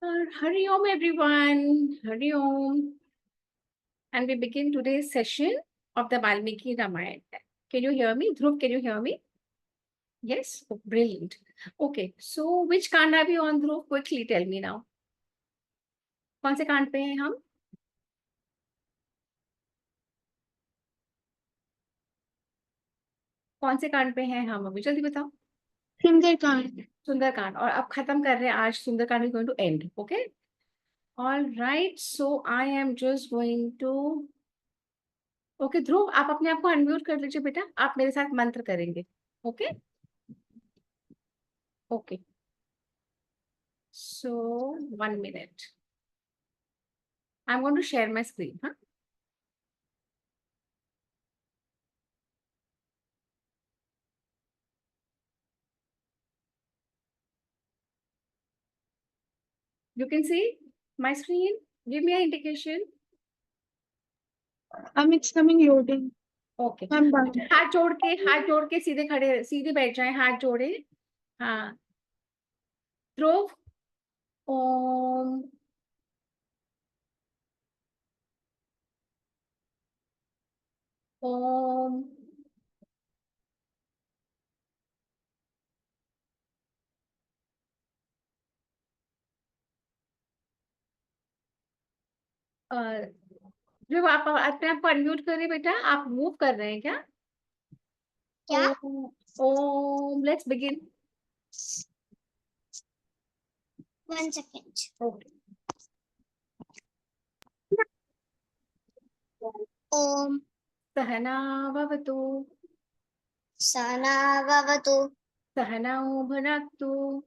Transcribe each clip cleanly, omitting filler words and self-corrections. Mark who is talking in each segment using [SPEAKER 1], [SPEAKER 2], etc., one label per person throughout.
[SPEAKER 1] Hari Om everyone, Hari Om. And we begin today's session of the Valmiki Ramayana. Can you hear me? Dhruv, can you hear me? Yes? Oh, brilliant. Okay, so which kand are we on, Dhruv? Quickly tell me now. कौन से कांड पे हैं हम? कौन से कांड पे हैं हम अभी? जल्दी बताओ.
[SPEAKER 2] सुंदरकांड.
[SPEAKER 1] सुंदरकांड. और अब खत्म कर रहे हैं आज. Sundarkand is going to end. Okay? All right. So I am just going to. Okay Dhruv, आप अपने आप को अनम्यूट कर लीजिए बेटा. आप मेरे साथ मंत्र करेंगे. Okay okay. So 1 minute. I'm going to share my screen. Huh? You can see my screen. Give me an indication.
[SPEAKER 2] It's coming loading.
[SPEAKER 1] Okay.
[SPEAKER 2] I'm done.
[SPEAKER 1] हाथ जोड़ के सीधे खड़े सीधे बैठ जाए. हाथ जोड़े. हाँ. ध्रुव. ओम. ओम. ध्रुव, आप अपने आप को अनम्यूट करिए बेटा. आप मूव कर रहे हैं क्या?
[SPEAKER 2] क्या?
[SPEAKER 1] ओम. Let's begin.
[SPEAKER 2] 1 second.
[SPEAKER 1] Okay.
[SPEAKER 2] ओम
[SPEAKER 1] सहना भवतु.
[SPEAKER 2] सहना भवतु.
[SPEAKER 1] सहनौ भुनक्तु.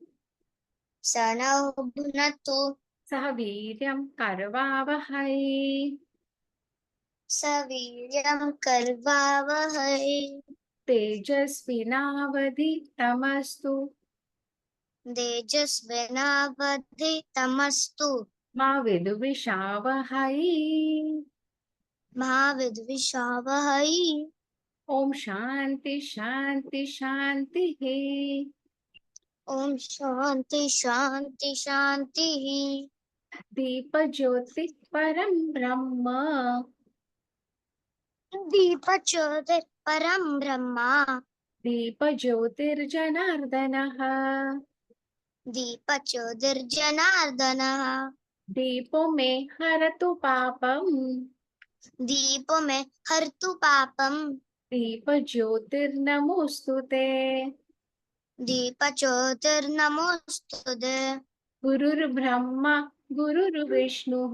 [SPEAKER 2] सहनौ भुनक्तु.
[SPEAKER 1] सह वीर्यं करवावहै.
[SPEAKER 2] सवीर्यं करवावहै.
[SPEAKER 1] तेजस्विनावधीतमस्तु.
[SPEAKER 2] तेजस्विनावधीतमस्तु.
[SPEAKER 1] मा विद्विषावहै.
[SPEAKER 2] महाविद्विषावहै.
[SPEAKER 1] ओम शांति शांति शांतिः.
[SPEAKER 2] ओम शांति शांति शांतिः.
[SPEAKER 1] दीपज्योति परं ब्रह्म.
[SPEAKER 2] दीपज्योतिः परं ब्रह्म.
[SPEAKER 1] दीपज्योतिर्जनार्दनः.
[SPEAKER 2] दीपज्योतिर्जनार्दनः.
[SPEAKER 1] दीपो मे हरतु पापम्.
[SPEAKER 2] दीपो मे हरतु पापम्.
[SPEAKER 1] दीपज्योतिर्नमोऽस्तुते.
[SPEAKER 2] दीपज्योतिर्नमोऽस्तुते.
[SPEAKER 1] गुरुर्ब्रह्मा गुरुर्विष्णुः.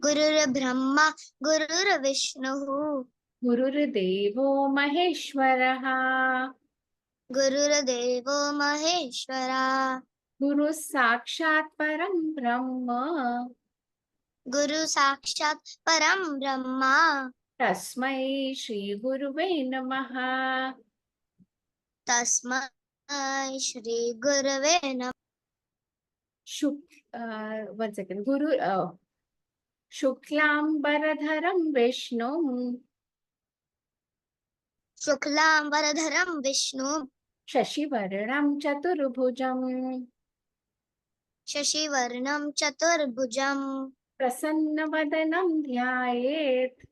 [SPEAKER 2] गुरुर्ब्रह्मा गुरुर्विष्णुः.
[SPEAKER 1] गुरुर्देवो महेश्वरः.
[SPEAKER 2] गुरुर्देवो महेश्वरः.
[SPEAKER 1] गुरुः साक्षात् परं ब्रह्म.
[SPEAKER 2] गुरु साक्षात् परं ब्रह्म.
[SPEAKER 1] तस्मै श्री गुरुवे नमः.
[SPEAKER 2] तस्मै श्री गुरवे नमः.
[SPEAKER 1] One second. शुक्लांबरधरं विष्णुं.
[SPEAKER 2] शुक्लांबरधरं विष्णु.
[SPEAKER 1] शशिवर्णं चतुर्भुजं.
[SPEAKER 2] शशिवर्णं चतुर्भुजं.
[SPEAKER 1] प्रसन्नवदनं ध्यायेत्.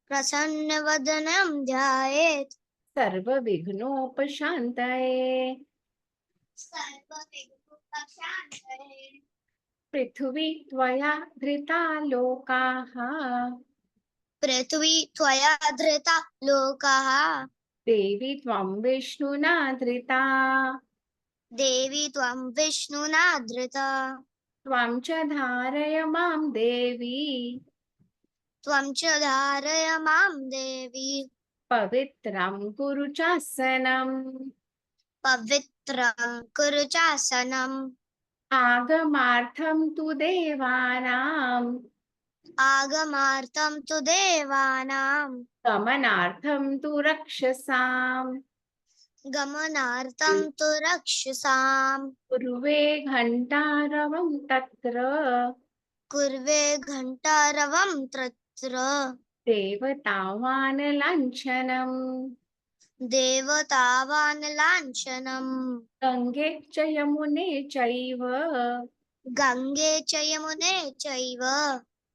[SPEAKER 2] प्रसन्नवदनं ध्यायेत्.
[SPEAKER 1] सर्वविघ्नोपशान्तये.
[SPEAKER 2] सर्वविघ्नोपशान्तये.
[SPEAKER 1] पृथ्वी त्वया धृता लोकाः.
[SPEAKER 2] पृथ्वी त्वया धृता लोकाः.
[SPEAKER 1] देवी त्वं विष्णुना धृता.
[SPEAKER 2] देवी त्वं विष्णुना धृता.
[SPEAKER 1] त्वं च धारय मां देवी.
[SPEAKER 2] त्वं च धारय मां देवी.
[SPEAKER 1] पवित्रं कुरु चासनम्.
[SPEAKER 2] पवित्रं कुरु चासनम्.
[SPEAKER 1] आगमार्थं तु देवानां.
[SPEAKER 2] आगमार्थं तु देवानां.
[SPEAKER 1] गमनार्थं तु रक्षसाम्.
[SPEAKER 2] गमनार्थं तु रक्षसाम्.
[SPEAKER 1] कुर्वे घण्टारवं तत्र.
[SPEAKER 2] कुर्वे घण्टारवं तत्र.
[SPEAKER 1] देवतावानलाञ्छनम्.
[SPEAKER 2] देवतावान् लाञ्छनम्
[SPEAKER 1] गंगे च यमुने चैव
[SPEAKER 2] गङ्गे च यमुने चैव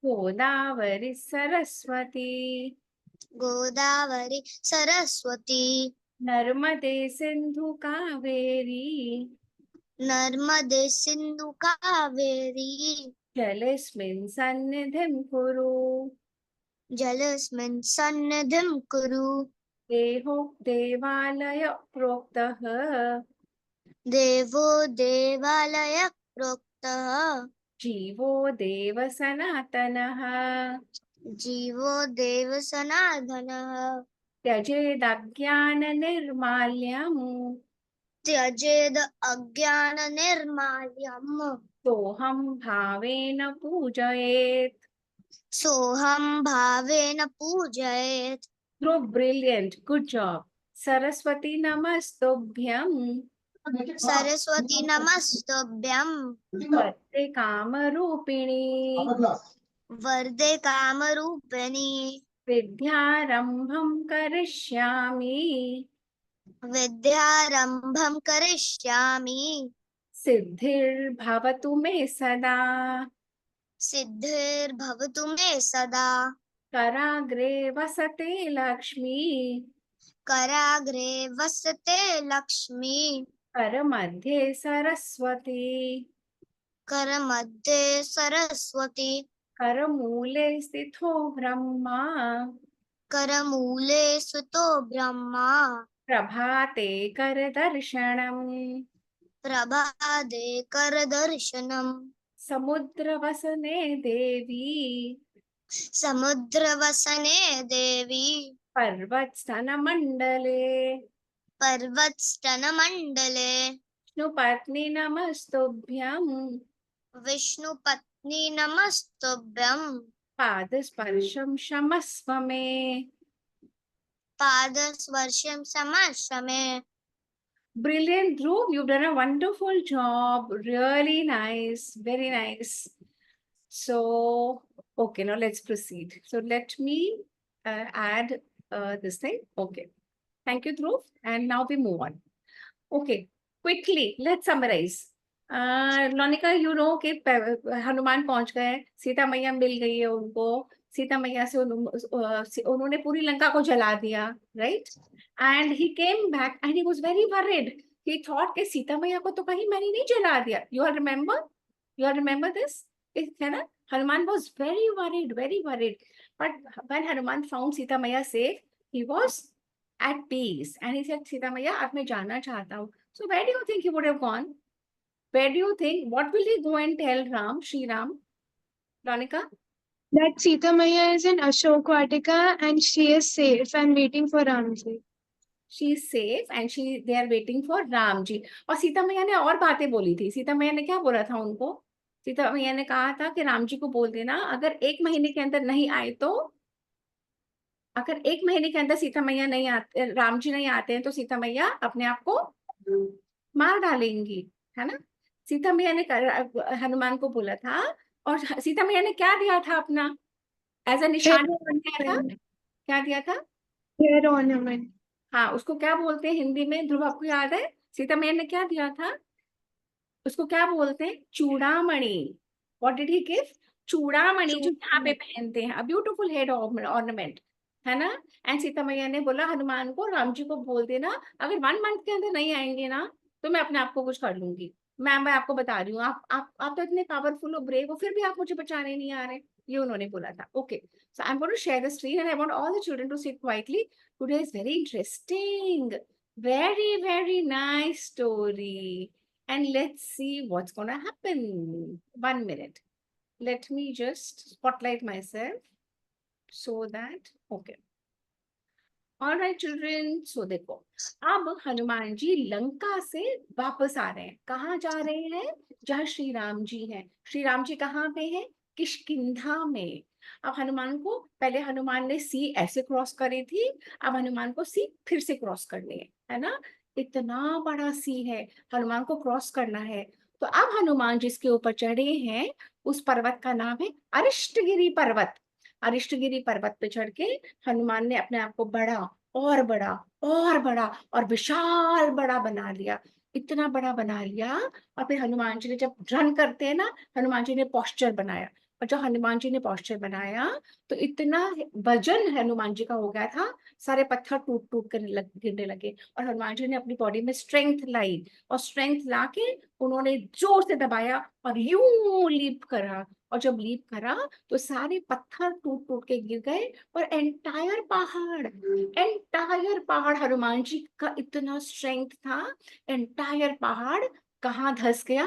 [SPEAKER 1] गोदावरी सरस्वती
[SPEAKER 2] गोदावरी सरस्वती
[SPEAKER 1] नर्मदे सिंधु कावेरी
[SPEAKER 2] नर्मदे सिन्धु कावेरी
[SPEAKER 1] जलेस्मिन् सन्निधिं कुरु।
[SPEAKER 2] जलेऽस्मिन् सन्निधिं कुरु
[SPEAKER 1] देहो देवालय प्रोक्तः
[SPEAKER 2] देवो देवालयः प्रोक्तः
[SPEAKER 1] जीवो देव सनातनः
[SPEAKER 2] जीवो देव सनातनः
[SPEAKER 1] त्यजेदज्ञाननिर्माल्यम्
[SPEAKER 2] त्यजेद अज्ञाननिर्माल्यम्
[SPEAKER 1] सोऽहं भावेन पूजयेत्।
[SPEAKER 2] सोऽहं भावेन पूजयेत्
[SPEAKER 1] Through brilliant, good job. Saraswati नमस्तुभ्यं
[SPEAKER 2] सरस्वती नमस्तुभ्यं
[SPEAKER 1] वरदे कामरूपिणी
[SPEAKER 2] वरदे कामरूपिणी
[SPEAKER 1] विद्यारंभं करिष्यामि
[SPEAKER 2] विद्यारम्भं करिष्यामि
[SPEAKER 1] सिद्धिर्भवतु मे सदा।
[SPEAKER 2] सिद्धिर्भवतु मे सदा
[SPEAKER 1] कराग्रे वसते लक्ष्मी
[SPEAKER 2] कराग्रे वसते लक्ष्मी
[SPEAKER 1] करमध्ये सरस्वती
[SPEAKER 2] करमध्ये सरस्वती
[SPEAKER 1] करमूले स्थितो ब्रह्मा
[SPEAKER 2] करमूले सुतो ब्रह्मा
[SPEAKER 1] प्रभाते करदर्शनम्
[SPEAKER 2] प्रभाते करदर्शनम्
[SPEAKER 1] समुद्रवसने देवी
[SPEAKER 2] समुद्रवसने देवी
[SPEAKER 1] पर्वतस्तनमण्डले
[SPEAKER 2] पर्वतस्तनमण्डले
[SPEAKER 1] विष्णुपत्नी नमस्तुभ्यं
[SPEAKER 2] विष्णुपत्नी नमस्तुभ्यं
[SPEAKER 1] पादस्पर्शं क्षमस्व मे।
[SPEAKER 2] पादस्पर्शं क्षमस्व मे
[SPEAKER 1] Brilliant, Dhruv. You've done a wonderful job. Really nice. Very nice. So, okay, now let's proceed. So let me add this thing. Okay. Thank you, Dhruv. And now we move on. Okay. Quickly, let's summarize. Lonika, you know कि हनुमान पहुंच गए, सीता मैया मिल गई है उनको, सीता मैया से उन्होंने पूरी लंका को जला दिया, right? And he came back and he was very worried. He thought कि सीता मैया को तो कहीं मैंने नहीं जला दिया. You all remember? You all remember this? है ना? Hanuman was very worried, very worried. But when Hanuman found Sita Maya safe, he was at peace. And he said, Sita Maya, अब मैं जाना चाहता हूँ. So where do you think he would have gone? Where do you think? What will he go and tell Ram, Shri Ram? Ronika?
[SPEAKER 3] That Sita Maya is in Ashok Vatika and she is safe and waiting for Ramji.
[SPEAKER 1] She is safe and they are waiting for Ram ji. और सीता मैया ने और बातें बोली थी. सीता मैया ने क्या बोला था उनको? सीता मैया ने कहा था कि राम जी को बोल देना, अगर 1 महीने के अंदर नहीं आए तो, अगर 1 महीने के अंदर सीता मैया नहीं आते, राम जी नहीं आते हैं तो सीता मैया अपने आप को मार डालेंगी, है ना? सीता मैया ने हनुमान को बोला था. और सीता मैया ने क्या दिया था अपना एज अ निशान? क्या दिया था?
[SPEAKER 3] Hair ornament.
[SPEAKER 1] हाँ, उसको क्या बोलते हैं हिंदी में? ध्रुव, आपको याद है सीता मैया ने क्या दिया था? उसको क्या बोलते हैं? Chudamani. What did he give? Chudamani, जो यहाँ पे पहनते हैं, अ ब्यूटीफुल हेड ऑर्नामेंट, है ना? एंड सीता मैया ने बोला हनुमान को, राम जी को बोल देना, अगर 1 मंथ के अंदर नहीं आएंगे ना तो मैं अपने आप को कुछ कर लूंगी. मैं आपको बता रही हूँ, आप तो इतने पावरफुल हो, ब्रेव हो, फिर भी आप मुझे बचाने नहीं आ रहे. ये उन्होंने बोला था. Okay, so I am going to share the screen and I want all the children to sit quietly. Today is very interesting, very nice story. And let's see what's going to happen. 1 minute. Let me just spotlight myself so that, okay. All right, children. So देखो, अब हनुमान जी लंका से वापस आ रहे हैं. कहाँ जा रहे हैं? जहाँ श्री राम जी हैं. श्री राम जी कहाँ पे हैं? किष्किंधा में. अब हनुमान को, पहले हनुमान ने सी ऐसे क्रॉस करी थी, अब हनुमान को सी फिर से क्रॉस करनी है ना? इतना बड़ा सी है, हनुमान को क्रॉस करना है. तो अब हनुमान जिसके ऊपर चढ़े हैं उस पर्वत का नाम है अरिष्टगिरी पर्वत. अरिष्टगिरी पर्वत पे चढ़ के हनुमान ने अपने आप को बड़ा और बड़ा और बड़ा और विशाल बड़ा बना लिया, इतना बड़ा बना लिया। और फिर हनुमान जी ने जब रन करते हैं ना, हनुमान जी ने पोस्चर बनाया। और जब हनुमान जी ने पोस्चर बनाया तो इतना वजन हनुमान जी का हो गया था, सारे पत्थर टूट टूट कर गिरने लगे। और हनुमान जी ने अपनी बॉडी में स्ट्रेंथ लाई, और स्ट्रेंथ ला के उन्होंने जोर से दबाया और यूं लीप करा। और जब लीप करा तो सारे पत्थर टूट टूट के गिर गए, और एंटायर पहाड़ हनुमान जी का इतना स्ट्रेंथ था, एंटायर पहाड़ कहाँ धंस गया,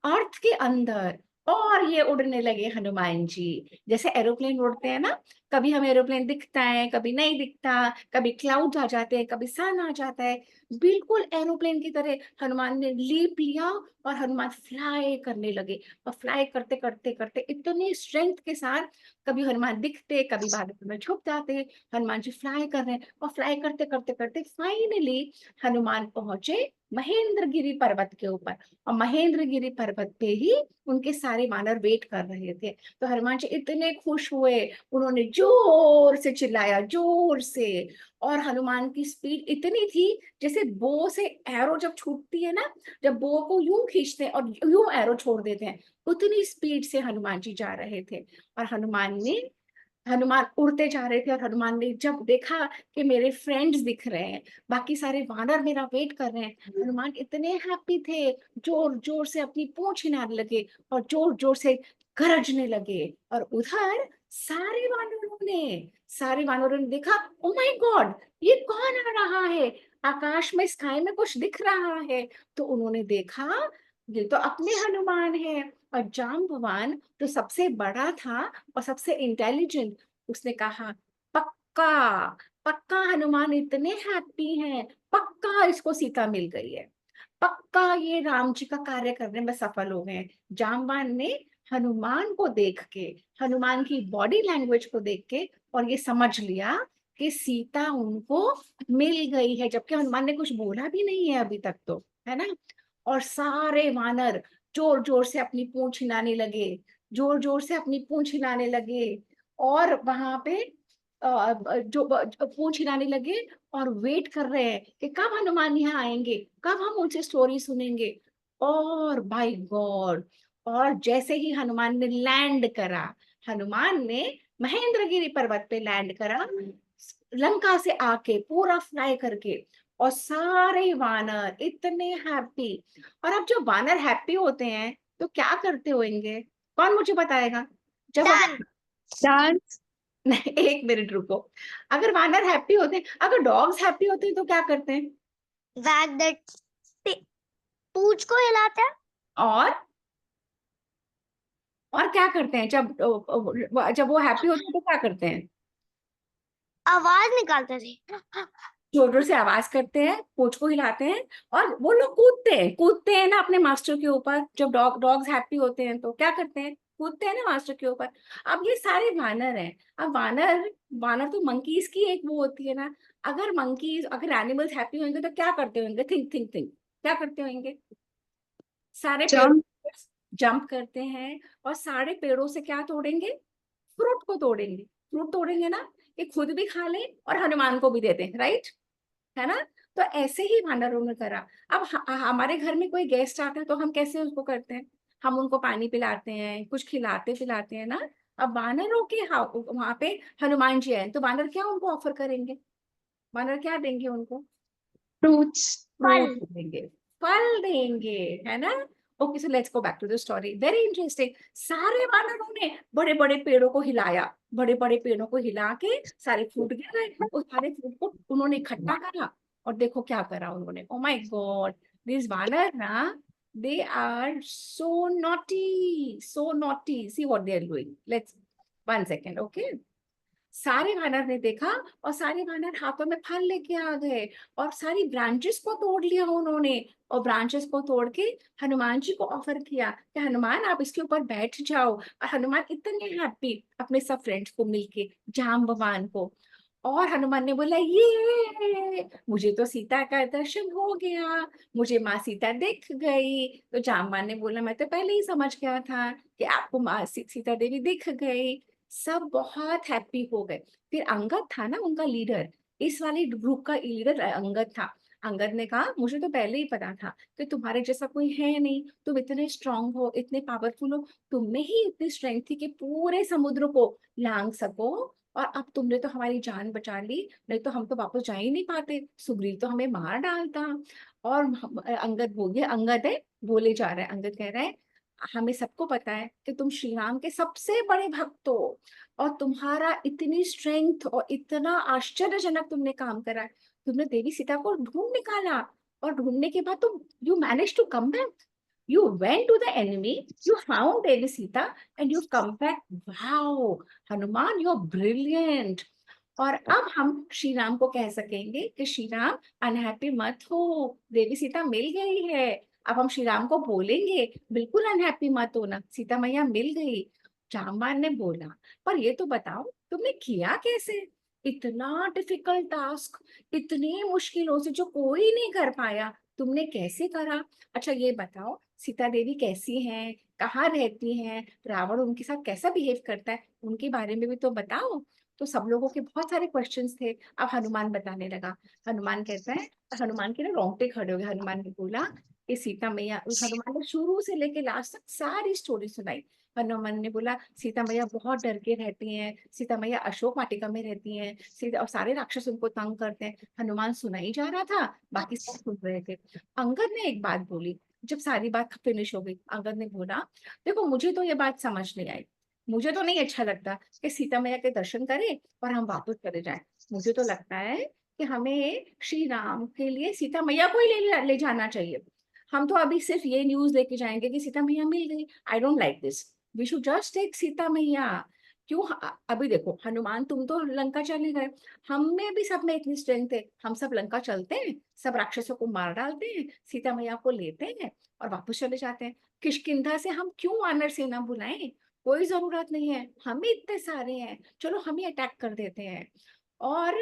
[SPEAKER 1] अर्थ के अंदर। और ये उड़ने लगे हनुमान जी, जैसे एरोप्लेन उड़ते हैं ना, कभी हमें एरोप्लेन दिखता है, कभी नहीं दिखता, कभी क्लाउड आ जाते हैं, कभी सन आ जाता है। बिल्कुल एरोप्लेन की तरह हनुमान ने लीप लिया और हनुमान फ्लाई करने लगे। और फ्लाई करते करते करते इतने स्ट्रेंथ के साथ, कभी हनुमान दिखते, कभी बादल में छुप जाते, हनुमान जी फ्लाई कर रहे हैं। और फ्लाई करते करते करते फाइनली हनुमान पहुंचे महेंद्रगिरी पर्वत के ऊपर। और महेंद्रगिरी पर्वत पे ही उनके सारे वानर वेट कर रहे थे। तो हनुमान जी इतने खुश हुए, उन्होंने जोर से चिल्लाया, जोर से। और हनुमान की स्पीड इतनी थी, जैसे बो से एरो जब छूटती है ना, जब बो को यूं खींचते हैं और यूं एरो छोड़ देते हैं, उतनी स्पीड से हनुमान जी जा रहे थे। और हनुमान उड़ते जा रहे थे। और हनुमान ने जब देखा कि मेरे फ्रेंड्स दिख रहे हैं, बाकी सारे वानर मेरा वेट कर रहे हैं, हनुमान इतने हैप्पी थे, जोर जोर से अपनी पूंछ हिलाने लगे और जोर जोर से गरजने लगे। और उधर सारे वानरों ने देखा, ओ माय गॉड, ये कौन आ रहा है, आकाश में, स्काई में कुछ दिख रहा है। तो उन्होंने देखा, ये तो अपने हनुमान है। और जाम्बवान जो सबसे बड़ा था और सबसे इंटेलिजेंट, उसने कहा, पक्का पक्का हनुमान इतने हैप्पी हैं, पक्का इसको सीता मिल गई है, पक्का ये राम जी का कार्य करने में सफल हो गए हैं। जामवान ने हनुमान को देख के, हनुमान की बॉडी लैंग्वेज को देख के, और ये समझ लिया कि सीता उनको मिल गई है, जबकि हनुमान ने कुछ बोला भी नहीं है अभी तक तो, है ना। और सारे वानर जोर जोर से अपनी पूंछ हिलाने लगे, जोर जोर से अपनी पूंछ हिलाने लगे। और वहां पे जो पूंछ हिलाने लगे और वेट कर रहे हैं कि कब हनुमान यहाँ आएंगे, कब हम उनसे स्टोरी सुनेंगे। और बाय गॉड, और जैसे ही हनुमान ने लैंड करा, हनुमान ने महेंद्रगिरी पर्वत पे लैंड करा, लंका से आके पूरा फ्लाई करके। और सारे वानर इतने हैप्पी। और अब जो वानर हैप्पी होते हैं तो क्या करते होंगे, कौन मुझे बताएगा। जब
[SPEAKER 2] Done.
[SPEAKER 3] Dance.
[SPEAKER 1] नहीं, एक मिनट रुको। अगर वानर हैप्पी होते हैं, अगर डॉग्स हैप्पी होते हैं तो क्या करते हैं।
[SPEAKER 2] Wag that पूंछ को हिलाता है।
[SPEAKER 1] और क्या करते हैं, जब वो हैप्पी होते हैं तो क्या करते हैं,
[SPEAKER 2] आवाज निकालते थे।
[SPEAKER 1] जोर जोर से आवाज करते हैं, पूंछ को हिलाते हैं। और वो लोग कूदते हैं ना अपने मास्टर के ऊपर। जब डॉग्स हैप्पी होते हैं तो क्या करते हैं, कूदते हैं ना मास्टर के ऊपर। अब ये सारे वानर हैं। अब वानर वानर तो मंकीज की एक वो होती है ना। अगर एनिमल्स हैप्पी होंगे तो क्या करते होंगे, थिंक थिंक थिंक, क्या करते होंगे। सारे पेड़ों
[SPEAKER 3] Jump.
[SPEAKER 1] जंप करते हैं, और सारे पेड़ों से क्या तोड़ेंगे, फ्रूट को तोड़ेंगे। फ्रूट तोड़ेंगे ना, कि खुद भी खा लें और हनुमान को भी दे दें, राइट, है ना। तो ऐसे ही वानरों ने करा। अब हमारे घर में कोई गेस्ट आता है तो हम कैसे उसको करते हैं, हम उनको पानी पिलाते हैं, कुछ खिलाते पिलाते हैं ना। अब वानरों के वहां पे हनुमान जी आए तो वानर क्या उनको ऑफर करेंगे, वानर क्या देंगे उनको,
[SPEAKER 3] Fruits.
[SPEAKER 1] फ्रूट
[SPEAKER 2] फल।
[SPEAKER 1] देंगे, फल देंगे, है ना। Okay, so let's go back to the story, very interesting. सारे वानरों ने बड़े बड़े पेड़ों को हिलाया, बड़े बड़े पेड़ों को हिला के सारे फ्रूट गिर गए। उस सारे फ्रूट को उन्होंने इकट्ठा करा, और देखो क्या करा उन्होंने। Oh my God, this vanar ना, they are so naughty, see what they are doing. Let's 1 second, okay. सारे वानर ने देखा, और सारे वानर हाथों में फल लेके आ गए, और सारी ब्रांचेस को तोड़ लिया उन्होंने। और ब्रांचेस को तोड़ के हनुमान जी को ऑफर किया कि हनुमान आप इसके ऊपर बैठ जाओ। और हनुमान इतने हैप्पी अपने सब फ्रेंड्स को मिलके, जाम्बवान को। और हनुमान ने बोला, ये मुझे तो सीता का दर्शन हो गया, मुझे माँ सीता दिख गई। तो जाम्बवान ने बोला, मैं तो पहले ही समझ गया था कि आपको माँ सीता देवी दिख गई। सब बहुत हैप्पी हो गए। फिर अंगद था ना उनका लीडर, इस वाले ग्रुप का लीडर अंगद था। अंगद ने कहा मुझे तो पहले ही पता था कि तुम्हारे जैसा कोई है नहीं, तुम इतने स्ट्रांग हो, इतने पावरफुल हो, तुम में ही इतनी स्ट्रेंथ थी कि पूरे समुद्र को लांग सको, और अब तुमने तो हमारी जान बचा ली, नहीं तो हम तो वापस जा ही नहीं पाते, सुग्रीव तो हमें मार डालता। और अंगद बोल गया, अंगद है बोले जा रहा है, अंगद कह रहा है हमें सबको पता है कि तुम श्री राम के सबसे बड़े भक्त हो, और तुम्हारा इतनी स्ट्रेंथ और इतना आश्चर्यजनक तुमने काम करा, तुमने देवी सीता को ढूंढ निकाला, और ढूंढने के बाद तुम you manage to come back, you went to the enemy, you found Devi Sita and you've come back. Wow, Hanuman, you're brilliant. और अब हम श्री राम को कह सकेंगे कि श्री राम अनहैप्पी मत हो, देवी सीता मिल गई है। अब हम श्री राम को बोलेंगे बिल्कुल अनहैप्पी मत होना, सीता मैया मिल गई। जामवान ने बोला पर ये तो बताओ तुमने किया कैसे, इतना डिफिकल्ट टास्क, इतनी मुश्किलों से जो कोई नहीं कर पाया, तुमने कैसे करा। अच्छा ये बताओ सीता देवी कैसी हैं, कहाँ रहती हैं, रावण उनके साथ कैसा बिहेव करता है, उनके बारे में भी तो बताओ। तो सब लोगों के बहुत सारे क्वेश्चंस थे। अब हनुमान बताने लगा। हनुमान कहता है, हनुमान के ना रोंगटे खड़े हो गए। हनुमान ने बोला कि सीता मैया, हनुमान ने शुरू से लेके लास्ट तक सारी स्टोरी सुनाई। हनुमान ने बोला सीता मैया बहुत डर के रहती हैं, सीता मैया अशोक वाटिका में रहती हैं, सीता और सारे राक्षस उनको तंग करते हैं। हनुमान सुनाई जा रहा था, बाकी सब सुन रहे थे। अंगद ने एक बात बोली, जब सारी बात फिनिश हो गई, अंगद ने बोला देखो मुझे तो ये बात समझ नहीं आई, मुझे तो नहीं अच्छा लगता कि सीता मैया के दर्शन करें और हम वापस चले जाएं। मुझे तो लगता है कि हमें श्री राम के लिए सीता मैया को ही ले जाना चाहिए। हम तो अभी सिर्फ ये न्यूज लेके जाएंगे कि सीता मैया मिल गई। I don't like this, we should just take Sita Maiya. क्यों अभी देखो हनुमान तुम तो लंका चले गए, हम में भी सब में इतनी स्ट्रेंथ है, हम सब लंका चलते हैं, सब राक्षसों को मार डालते हैं, सीता मैया को लेते हैं और वापस चले जाते हैं। किष्किंधा से हम क्यों वानर सेना बुलाएं, कोई जरूरत नहीं है, हम ही इतने सारे हैं, चलो हम ही अटैक कर देते हैं, और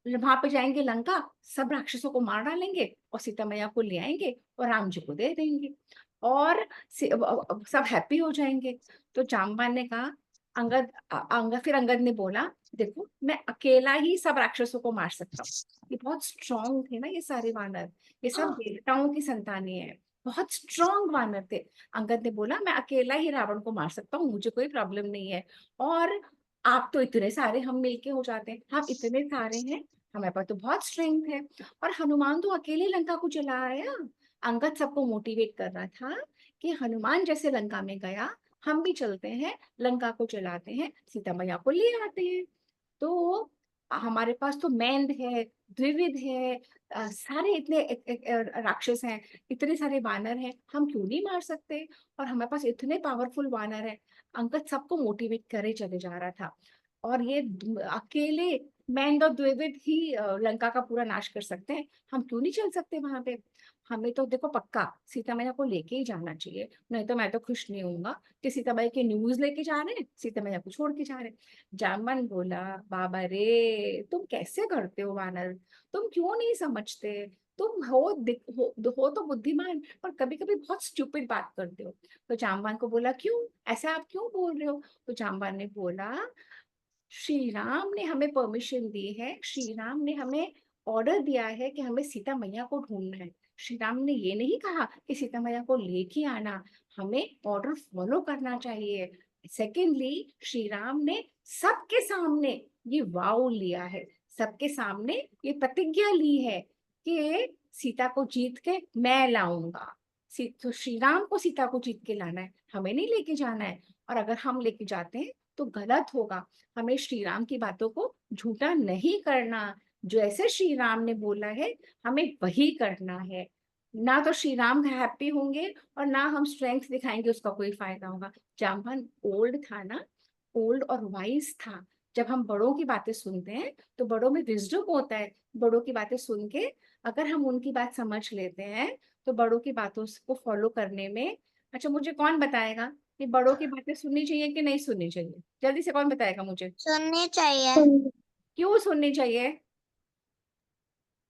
[SPEAKER 1] वहां पे जाएंगे लंका, सब राक्षसों को मार डालेंगे और सीता मैया को ले आएंगे और राम जी को दे देंगे, और सब हैप्पी हो जाएंगे। तो जामवान ने कहा, फिर अंगद ने बोला देखो मैं अकेला ही सब राक्षसों को मार सकता हूँ। ये बहुत स्ट्रांग थे ना ये सारे वानर, ये सब देवताओं की संतानें हैं, बहुत स्ट्रांग वानर थे। अंगद ने बोला मैं अकेला ही रावण को मार सकता हूँ, मुझे कोई प्रॉब्लम नहीं है, और आप तो इतने सारे, हम मिलके हो जाते हैं, हम इतने सारे हैं, हमारे पास तो बहुत स्ट्रेंथ है, और हनुमान तो अकेले लंका को चला आया। अंगद सबको मोटिवेट कर रहा था कि हनुमान जैसे लंका में गया, हम भी चलते हैं, लंका को चलाते हैं, सीता मैया को ले आते हैं। तो हमारे पास तो मैंद है, द्विविद है, सारे इतने राक्षस हैं, इतने सारे वानर हैं, हम क्यों नहीं मार सकते, और हमारे पास इतने पावरफुल वानर हैं। अंगद सबको मोटिवेट करे चले जा रहा था, और ये अकेले मैंद और द्विविद ही लंका का पूरा नाश कर सकते हैं, हम क्यों नहीं चल सकते वहां पे। हमें तो देखो पक्का सीता मैया को लेके ही जाना चाहिए, नहीं तो मैं तो खुश नहीं होऊंगा कि सीता मैया के न्यूज लेके जा रहे हैं, सीता मैया को छोड़ के जा रहे हैं। जामन बोला बाबा रे तुम कैसे करते हो वानर, तुम क्यों नहीं समझते, तुम हो तो बुद्धिमान, पर कभी कभी बहुत स्टूपिड बात करते हो। तो जामवान को बोला क्यों ऐसा आप क्यों बोल रहे हो। तो जामवान ने बोला श्री राम ने हमें परमिशन दी है, श्री राम ने हमें ऑर्डर दिया है कि हमें सीता मैया को ढूंढना है। श्री राम ने ये नहीं कहा कि सीता मैया को लेके आना, हमें ऑर्डर फॉलो करना चाहिए। सेकेंडली श्री राम ने सबके सामने ये वाव लिया है, सबके सामने ये प्रतिज्ञा ली है कि सीता को जीत के मैं लाऊंगा। तो श्री राम को सीता को जीत के लाना है, हमें नहीं लेके जाना है, और अगर हम लेके जाते हैं तो गलत होगा। हमें श्री राम की बातों को झूठा नहीं करना, जैसे श्री राम ने बोला है हमें वही करना है, ना तो श्री राम हैप्पी होंगे और ना हम स्ट्रेंथ दिखाएंगे, उसका कोई फायदा होगा। जामवान ओल्ड था ना, ओल्ड और वाइज था। जब हम बड़ों की बातें सुनते हैं तो बड़ों में विजडम होता है, बड़ों की बातें सुन के अगर हम उनकी बात समझ लेते हैं तो बड़ों की बातों को फॉलो करने में, अच्छा मुझे कौन बताएगा कि बड़ों की बातें सुननी चाहिए कि नहीं सुननी चाहिए, जल्दी से कौन बताएगा मुझे।
[SPEAKER 2] सुननी चाहिए।
[SPEAKER 1] क्यों सुननी चाहिए,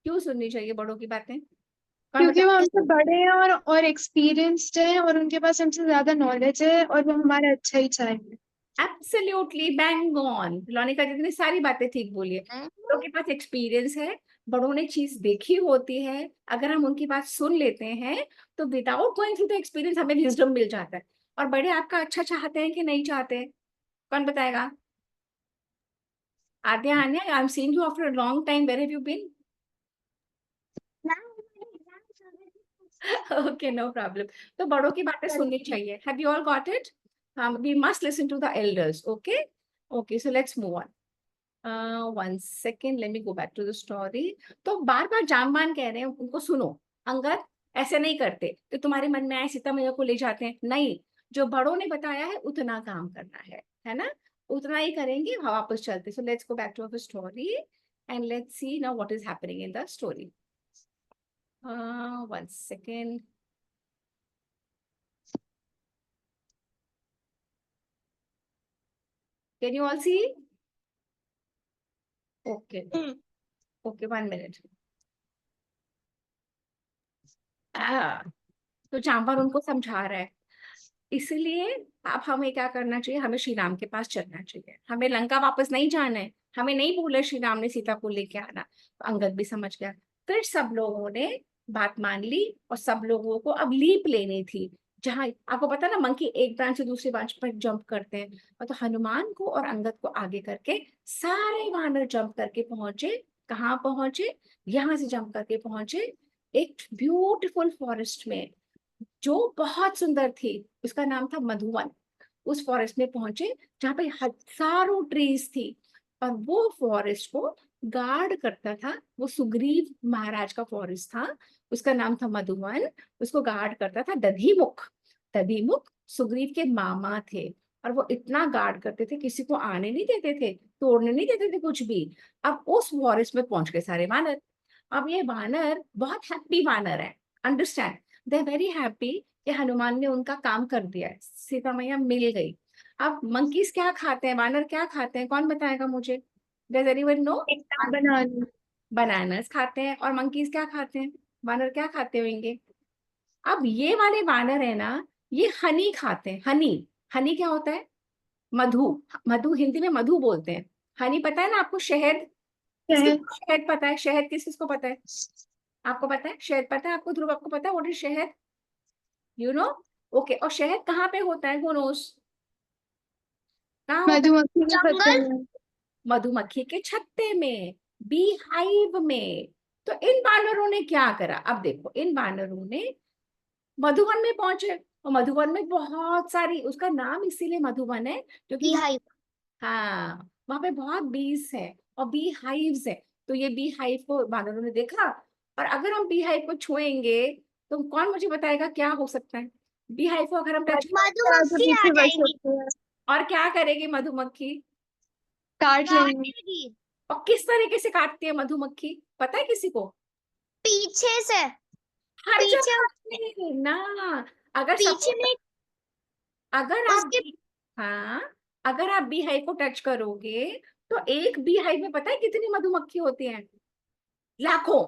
[SPEAKER 1] क्यों सुननी चाहिए बड़ों की बातें, कौन
[SPEAKER 3] क्योंकि वो
[SPEAKER 1] बताएगा।
[SPEAKER 3] हमसे बड़े हैं और एक्सपीरियंस्ड हैं और उनके पास हमसे ज्यादा नॉलेज है और वो हमारा अच्छा ही चाहेंगे।
[SPEAKER 1] Absolutely bang on. लोनिका दीदी ने सारी बातें ठीक बोली है। बड़ों के पास एक्सपीरियंस है, बड़ों ने चीज देखी होती है, अगर हम उनकी बात सुन लेते हैं तो without going through the experience हमें विजडम मिल जाता है। और बड़े आपका अच्छा चाहते हैं कि नहीं चाहते, कौन बताएगा? Aadya, Anya, I am seeing you after a long time, where have you been? Okay, no problem. तो बड़ों की बातें सुननी चाहिए। Have you all got it? We must listen to the elders. Okay okay, so let's move on. One second, let me go back to the story. तो बार बार जामवान कह रहे हैं उनको सुनो। अंगद, ऐसे नहीं करते कि तुम्हारे मन में आए सीता मैया को ले जाते हैं, नहीं। जो बड़ों ने बताया है उतना काम करना है ना? उतना ही करेंगे, वापस चलते। So let's go back to our story and let's see now what is happening in the story. One second. Can you all see? Okay. Okay, 1 minute. तो जामवान उनको समझा रहा है, इसलिए अब हमें क्या करना चाहिए, हमें श्री राम के पास चलना चाहिए, हमें लंका वापस नहीं जाना है, हमें नहीं बोला श्री राम ने सीता को लेके आना। तो अंगद भी समझ गया। फिर सब लोगों ने बात मान ली और सब लोगों को अब लीप लेनी थी। जहां आपको पता ना, मंकी एक ब्रांच से दूसरी ब्रांच पर जंप करते हैं, और तो हनुमान को और अंगद को आगे करके सारे वानर जंप करके पहुंचे। कहाँ पहुंचे? यहाँ से जंप करके पहुंचे एक ब्यूटीफुल फॉरेस्ट में, जो बहुत सुंदर थी। उसका नाम था मधुवन। उस फॉरेस्ट में पहुंचे जहाँ पे हजारों ट्रीज थी, और वो फॉरेस्ट को गार्ड करता था, वो सुग्रीव महाराज का फॉरेस्ट था, उसका नाम था मधुवन। उसको गार्ड करता था दधिमुख। दधिमुख सुग्रीव के मामा थे, और वो इतना गार्ड करते थे, किसी को आने नहीं देते थे, तोड़ने नहीं देते थे कुछ भी। अब उस फॉरेस्ट में पहुंच गए सारे वानर। अब ये वानर बहुत हैप्पी वानर है, अंडरस्टैंड, दे वेरी हैप्पी कि हनुमान ने उनका काम कर दिया है, सीता मैया मिल गई। अब मंकीज क्या खाते हैं, वानर क्या खाते हैं, कौन बताएगा मुझे? Does anyone know?
[SPEAKER 3] Banana.
[SPEAKER 1] Bananas खाते हैं। और मंकीज क्या खाते हैं, वानर क्या खाते होंगे? अब ये वाले वानर है ना, ये हनी खाते हैं। हनी, हनी क्या होता है? मधु। मधु हिंदी में मधु बोलते हैं। हनी पता है ना आपको? शहद।
[SPEAKER 3] शहद।
[SPEAKER 1] किसको शहद पता है? शहद किस किसको पता है? आपको पता है शहद? पता है आपको? ध्रुव, आपको पता है व्हाट इज शहद? You know? ओके। और शहद कहाँ पे होता है? Who knows? कहाँ होता है?
[SPEAKER 3] मधुमक्खी के पत्ते में।
[SPEAKER 1] मधुमक्खी के छत्ते में, बी हाइव में। तो इन बानरों ने क्या करा? अब देखो, इन बानरों ने मधुवन में पहुंचे, और मधुवन में बहुत सारी, उसका नाम इसीलिए मधुवन है क्योंकि हाँ, वहां पे बहुत बीज है और बी हाइव्स है। तो ये बी हाइव को बानरों ने देखा, और अगर हम बी हाइव को छुएंगे तो कौन मुझे बताएगा क्या हो सकता है? बी हाइव को अगर हम टच,
[SPEAKER 3] आगे
[SPEAKER 2] मधुमक्खी आ
[SPEAKER 3] पीछे बढ़
[SPEAKER 2] जाएगी,
[SPEAKER 3] सकते हैं।
[SPEAKER 1] और क्या करेगी मधुमक्खी?
[SPEAKER 3] काट लेंगे।
[SPEAKER 2] काटेगी
[SPEAKER 1] और किस तरीके से काटती है मधुमक्खी, पता है किसी को?
[SPEAKER 2] पीछे से,
[SPEAKER 1] हर
[SPEAKER 2] पीछे
[SPEAKER 1] जगह से ना। अगर
[SPEAKER 2] पीछे
[SPEAKER 1] सपोज,
[SPEAKER 2] में
[SPEAKER 1] अगर आप
[SPEAKER 2] उसके
[SPEAKER 1] हाँ, अगर आप बी हाइव को टच करोगे तो एक बी हाइव में पता है कितनी मधुमक्खी होती हैं? लाखों।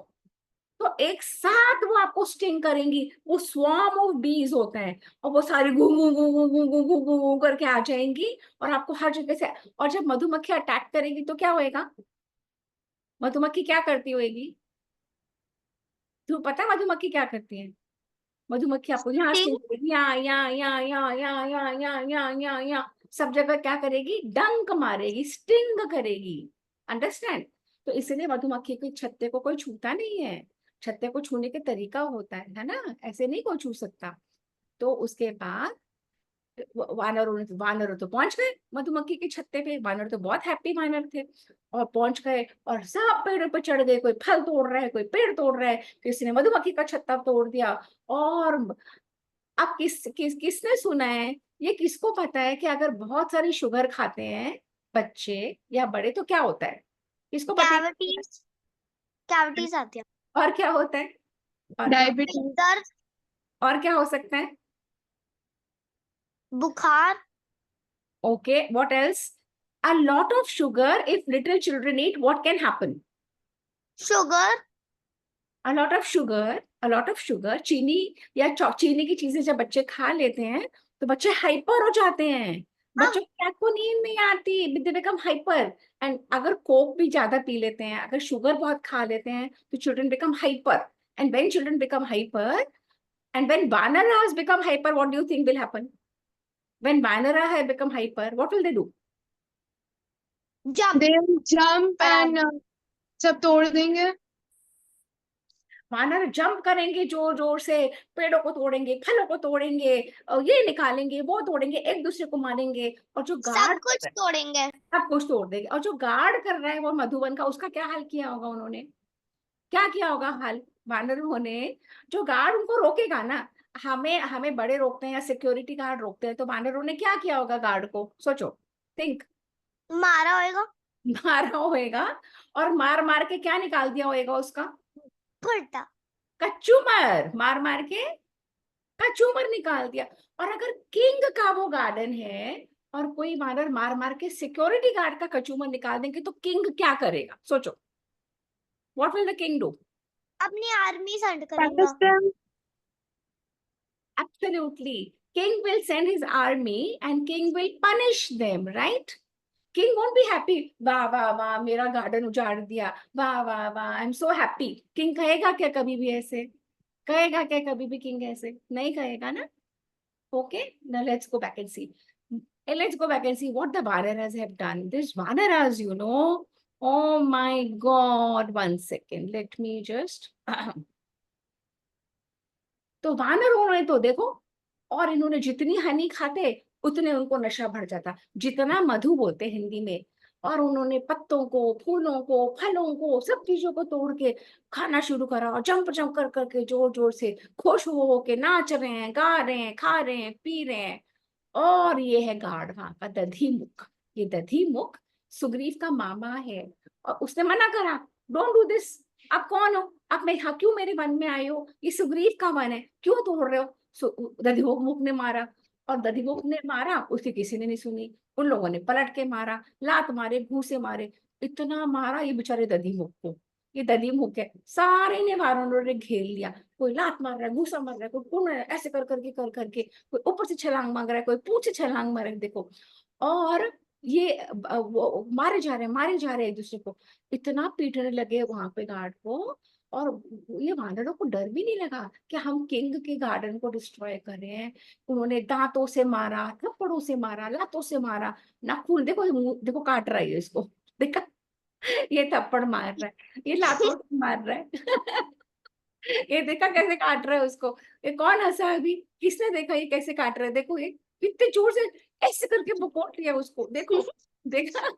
[SPEAKER 1] तो एक साथ वो आपको स्टिंग करेंगी, वो स्वॉर्म ऑफ बीज होते हैं, और वो सारी घू घू घू घू घू घू घू घू घू करके आ जाएंगी, और आपको हर जगह से। और जब मधुमक्खी अटैक करेगी तो क्या होएगा? मधुमक्खी क्या करती होगी? तो पता है मधुमक्खी क्या करती है? मधुमक्खी आपको यहाँ
[SPEAKER 2] स्टिंग
[SPEAKER 1] स्टिंग करेगी, यहाँ सब जगह क्या करेगी? डंक मारेगी, स्टिंग करेगी। अंडरस्टैंड? तो इसलिए मधुमक्खी के छत्ते को कोई छूता नहीं है। छत्ते को छूने के तरीका होता है ना, ऐसे नहीं कोई छू सकता। तो उसके बाद वानर तो पहुंच गए मधुमक्खी के छत्ते पे। वानर तो बहुत हैप्पी वानर थे, और पहुंच गए, और सब पेड़ों पे चढ़ गए। कोई फल तोड़ रहा है, कोई पेड़ तोड़ रहा है, किसी ने मधुमक्खी का छत्ता तोड़ दिया। और अब किसने सुना है, ये किसको पता है कि अगर बहुत सारी शुगर खाते हैं बच्चे या बड़े तो क्या होता है? किसको पता है?
[SPEAKER 2] कैविटीज, कैविटीज आती है,
[SPEAKER 1] और क्या होता है? और क्या?
[SPEAKER 3] डायबिटीज।
[SPEAKER 2] दर्द,
[SPEAKER 1] और क्या हो सकता है?
[SPEAKER 2] बुखार,
[SPEAKER 1] Okay, what else? A lot of sugar, if little children eat, what can happen?
[SPEAKER 2] Sugar,
[SPEAKER 1] A lot of sugar, चीनी या चीनी की चीजें जब बच्चे खा लेते हैं तो बच्चे हाइपर हो जाते हैं। बच्चों की रात को नींद नहीं आती, दे बिकम हाइपर। एंड अगर कोक भी ज्यादा पी लेते हैं, अगर शुगर बहुत खा लेते हैं, तो children become hyper. And when children become hyper and when Vanara has become hyper, what do you think will happen? When Vanara have become hyper, what will they do?
[SPEAKER 2] जब
[SPEAKER 3] They will jump and सब तोड़ देंगे.
[SPEAKER 1] वानर jump करेंगे जोर जोर से, पेड़ों को तोड़ेंगे, फलों को तोड़ेंगे, ये निकालेंगे, वो तोड़ेंगे, एक दूसरे को मारेंगे। और जो
[SPEAKER 2] सब
[SPEAKER 1] गार्ड
[SPEAKER 2] कुछ तोड़ेंगे।
[SPEAKER 1] सब कुछ तोड़ देंगे। और जो गार्ड कर रहा है वो मधुबन का, उसका क्या हाल किया होगा उन्होंने? क्या किया होगा हाल वानरों ने? जो गार्ड उनको रोकेगा ना, हमें हमें बड़े रोकते हैं या सिक्योरिटी गार्ड रोकते हैं, तो वानरों ने क्या किया होगा गार्ड को? सोचो, थिंक।
[SPEAKER 2] मारा होएगा,
[SPEAKER 1] मारा होएगा। और मार मार के क्या निकाल दिया होएगा उसका?
[SPEAKER 2] फुलटा।
[SPEAKER 1] कचूमर। मार मार के कचूमर निकाल दिया। और अगर किंग का वो गार्डन है और कोई वानर मार मार के सिक्योरिटी गार्ड का कचूमर निकाल देंगे, तो किंग क्या करेगा? सोचो, what will the king do?
[SPEAKER 2] अपनी आर्मी सेंड
[SPEAKER 3] Punish
[SPEAKER 2] करेगा।
[SPEAKER 3] them.
[SPEAKER 1] Absolutely. King will send his army and king will punish them, right? King won't be happy. वाह वाह वाह, मेरा गार्डन उजाड़ दिया, वाह वाह वाह, I am so happy. King कहेगा क्या कभी भी ऐसे? कहेगा क्या कभी भी किंग ऐसे? नहीं कहेगा ना। Okay, now let's go back and see. Let's go back and see what the Vanaras have done. This Vanaras, you know, oh my God, 1 second. Let me just. तो वानरों ने तो देखो, और इन्होंने जितनी हनी खाते उतने उनको नशा बढ़ जाता, जितना मधु बोलते हिंदी में। और उन्होंने पत्तों को, फूलों को, फलों को, सब चीजों को तोड़ के खाना शुरू करा, और जंप जंप कर करके जोर जोर से खुश हो के नाच रहे हैं, गा रहे हैं, खा रहे हैं, पी रहे हैं। और ये है गाढ़ वहां का दधिमुख। ये दधिमुख सुग्रीव का मामा है, और उसने मना करा, डोंट डू दिस। आप कौन हो? आप मैं क्यों मेरे वन में आए हो? ये सुग्रीव का वन है, क्यों तोड़ रहे हो? दधिमुख ने मारा, और दधिमुख ने मारा, उसकी किसी ने नहीं सुनी। उन लोगों ने पलट के मारा, लात मारे, घूंसे मारे, इतना मारा ये बेचारे दधिमुख को। ये दधिमुख है, सारे ने वानरों ने घेर लिया। कोई लात मार रहा है, घूसा मार रहा है, कोई पुन ऐसे कर करके कर करके, कोई ऊपर से छलांग मार रहा है, कोई पूंछ से छलांग मार रहा है, देखो। और ये वो मारे जा रहे हैं एक दूसरे को। इतना पीटने लगे वहां पे गार्ड को। और ये वानरों को डर भी नहीं लगा कि हम किंग के गार्डन को डिस्ट्रॉय कर रहे हैं। उन्होंने दांतों से मारा, थप्पड़ों से मारा, लातों से मारा, नाखून देखो, देखो काट रहा है इसको, देखा? ये थप्पड़ मार रहा है, ये लातों से मार रहा है। ये देखा कैसे काट रहा है उसको? ये कौन हंसा अभी? किसने देखा ये कैसे काट रहा है? देखो, ये कितने जोर से ऐसे करके पकोट लिया उसको, देखो। देखा?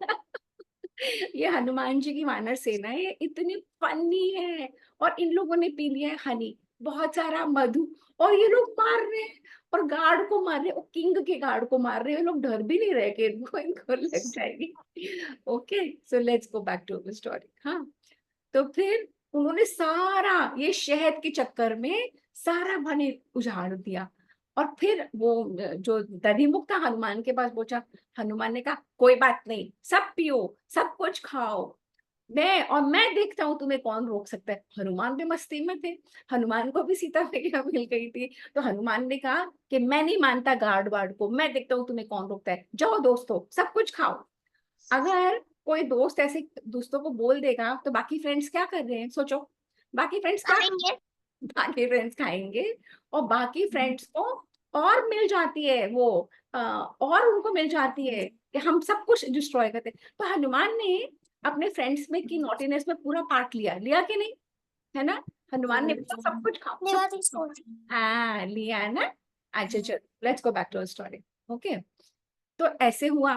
[SPEAKER 1] ये हनुमान जी की वानर सेना है, ये इतनी फनी है। और इन लोगों ने पी लिया है हनी, बहुत सारा मधु, और ये लोग मार रहे हैं, और गार्ड को मार रहे हैं, किंग के गार्ड को मार रहे हैं। ये लोग डर भी नहीं रहे कि इनको लग जाएगी। Okay, so let's go back to the story. हाँ, तो फिर उन्होंने सारा ये शहद के चक्कर में सारा वन उजाड़ दिया। और फिर वो जो दधिमुख था हनुमान के पास पहुंचा। हनुमान ने कहा, कोई बात नहीं, सब पियो, सब कुछ खाओ, मैं देखता हूँ तुम्हें कौन रोक सकता है। हनुमान भी मस्ती में थे, हनुमान को भी सीता मैया मिल गई थी। तो हनुमान ने कहा कि मैं नहीं मानता गार्ड वार्ड को, मैं देखता हूँ तुम्हें कौन रोकता है, जाओ दोस्तों, सब कुछ खाओ। अगर कोई दोस्त ऐसे दोस्तों को बोल देगा, तो बाकी फ्रेंड्स क्या कर रहे हैं? सोचो, बाकी फ्रेंड्स क्या?
[SPEAKER 2] खाएंगे।
[SPEAKER 1] बाकी फ्रेंड्स खाएंगे। और बाकी फ्रेंड्स को और मिल जाती है वो, और उनको मिल जाती है कि हम सब कुछ डिस्ट्रॉय करते हैं। तो हनुमान ने अपने फ्रेंड्स में की नॉटीनेस में पूरा पार्ट लिया, लिया कि नहीं? है ना? हनुमान ने बोला सब कुछ खाओ, सब कुछ खाओ। हाँ, लिया है ना? अच्छा चलो, let's go back to story. Okay, तो ऐसे हुआ।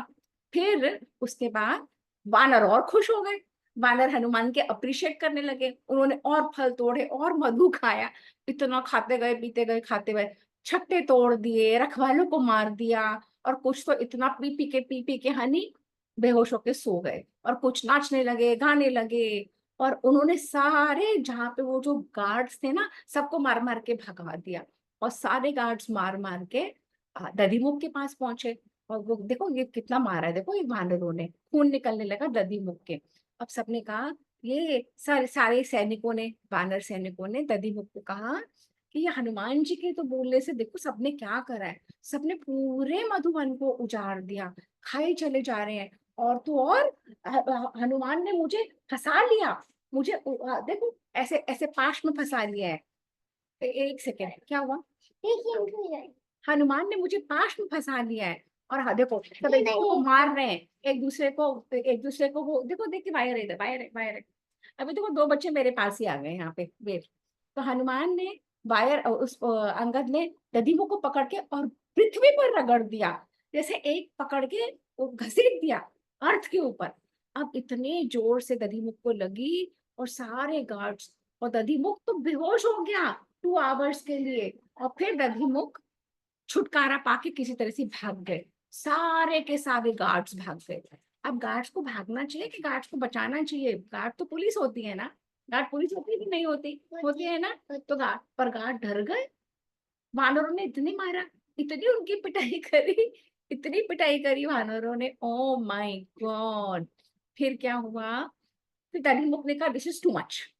[SPEAKER 1] फिर उसके बाद वानर और खुश हो गए, वानर हनुमान के अप्रिशिएट करने लगे। उन्होंने और फल तोड़े और मधु खाया, इतना खाते गए, पीते गए, खाते गए, छट्टे तोड़ दिए, रखवालों को मार दिया। और कुछ तो इतना पी पी के हनी बेहोश होके सो गए, और कुछ नाचने लगे, गाने लगे। और उन्होंने सारे जहाँ पे वो जो गार्ड्स थे ना, सबको मार मार के भगा दिया। और सारे गार्ड्स मार मार के दधिमुख के पास पहुंचे। और वो देखो ये कितना मारा है, देखो ये वानरों ने, खून निकलने लगा दधिमुख के। अब सबने कहा, ये सारे सारे सैनिकों ने, वानर सैनिकों ने दधिमुख को कहा कि ये हनुमान जी के तो बोलने से देखो सबने क्या करा है, सबने पूरे मधुबन को उजाड़ दिया, खाई चले जा रहे हैं। और तो और हनुमान ने मुझे फंसा लिया, मुझे देखो ऐसे ऐसे पाश में फंसा लिया है। एक सेकेंड, क्या हुआ? हनुमान ने मुझे पाश में फंसा लिया है। और हाँ देखो सब एक दूसरे को मार रहे हैं, एक दूसरे को वो देखो, देखिए वायर है, वायर है, वायर है। अभी देखो दो बच्चे मेरे पास ही आ गए यहाँ पे, वेट। तो हनुमान ने वायर उस अंगद ने दधीमु को पकड़ के और पृथ्वी पर रगड़ दिया, जैसे एक पकड़ के वो घसीट दिया अर्थ के ऊपर। अब इतने जोर से दधीमुख को लगी, और सारे गार्ड्स, और दधीमुख तो बेहोश हो गया 2 आवर्स के लिए। और फिर दधीमुख छुटकारा पाके किसी तरह से भाग गए, सारे के सारे गार्ड्स भाग गए। अब गार्ड्स को भागना चाहिए कि गार्ड्स को बचाना चाहिए? गार्ड तो पुलिस होती है ना, गार्ड पुलिस होती है कि नहीं होती? होती है ना। तो गार्ड डर गए। वानरों ने इतनी मारा, इतनी उनकी पिटाई करी, इतनी पिटाई करी वानरों ने, ओ माय गॉड। फिर क्या हुआ? फिर दलीमुख ने कहा दिस इज टू मच,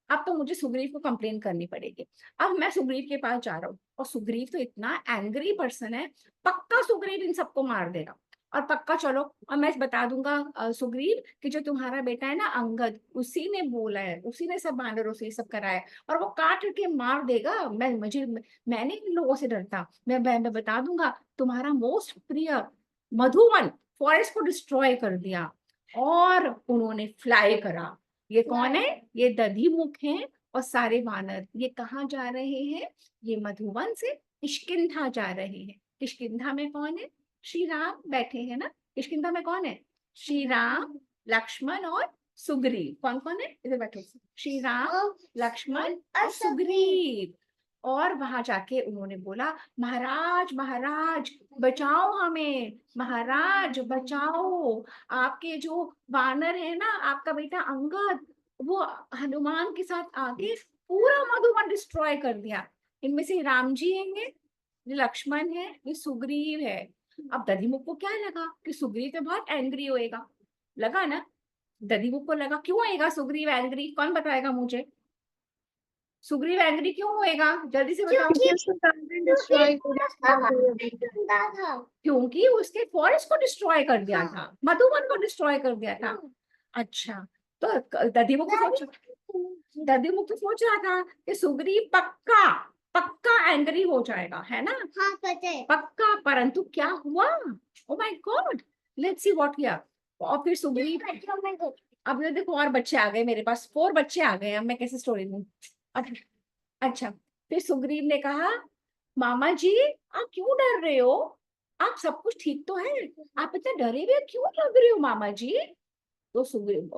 [SPEAKER 1] अब तो मुझे सुग्रीव को कंप्लेन करनी पड़ेगी। अब मैं सुग्रीव के पास जा रहा हूँ, और सुग्रीव तो इतना एंग्री पर्सन है, पक्का सुग्रीव इन सबको मार देगा। और पक्का चलो, और मैं बता दूंगा सुग्रीव कि जो तुम्हारा बेटा है ना अंगद, उसी ने बोला है, उसी ने सब बानरों से सब कराया है, और वो काट के मार देगा। मैंने इन लोगों से डरता। मैं बता दूंगा तुम्हारा मोस्ट प्रिय मधुवन फॉरेस्ट को डिस्ट्रॉय कर दिया। और उन्होंने फ्लाई करा। ये कौन है? ये दधीमुख हैं और सारे वानर। ये कहाँ जा रहे हैं? ये मधुवन से किष्किंधा जा रहे हैं। किष्किंधा में कौन है? श्री राम बैठे हैं ना। किष्किंधा में कौन है? श्री राम, लक्ष्मण और सुग्रीव। कौन कौन है? इधर बैठो। श्री राम, लक्ष्मण और सुग्रीव। और वहां जाके उन्होंने बोला महाराज, महाराज बचाओ हमें, महाराज बचाओ। आपके जो वानर है ना, आपका बेटा अंगद, वो हनुमान के साथ आके पूरा मधुबन डिस्ट्रॉय कर दिया। इनमें से राम जी हैं, ये लक्ष्मण है, ये सुग्रीव है। अब दधीमुख को क्या लगा कि सुग्रीव तो बहुत एंग्री होएगा, लगा ना? दधीमुख को लगा क्यों होएगा सुग्रीव एंग्री? कौन बताएगा मुझे? सुग्रीव एंग्री क्यों होएगा? जल्दी से बताओ।
[SPEAKER 3] क्योंकि उसको कंप्लेंट डिस्ट्रॉय कर
[SPEAKER 1] क्योंकि उसके फॉरेस्ट को डिस्ट्रॉय कर दिया था, मधुबन को डिस्ट्रॉय कर दिया था। अच्छा, तो दधीमुख तो सोच रहा था कि सुग्रीव पक्का पक्का एंग्री हो जाएगा, है ना?
[SPEAKER 2] हाँ पता है।
[SPEAKER 1] पक्का। परंतु क्या हुआ? Oh my God, let's see what here. और फिर सुग्रीव, अब ये देखो और बच्चे आ गए मेरे पास, 4 बच्चे आ गए। अब मैं कैसे स्टोरी दूं? अच्छा, फिर सुग्रीव ने कहा मामा जी आप क्यों डर रहे हो? आप सब कुछ ठीक तो है, आप इतने डरे हुए क्यों लग रहे हो मामा जी? तो सुग्रीव,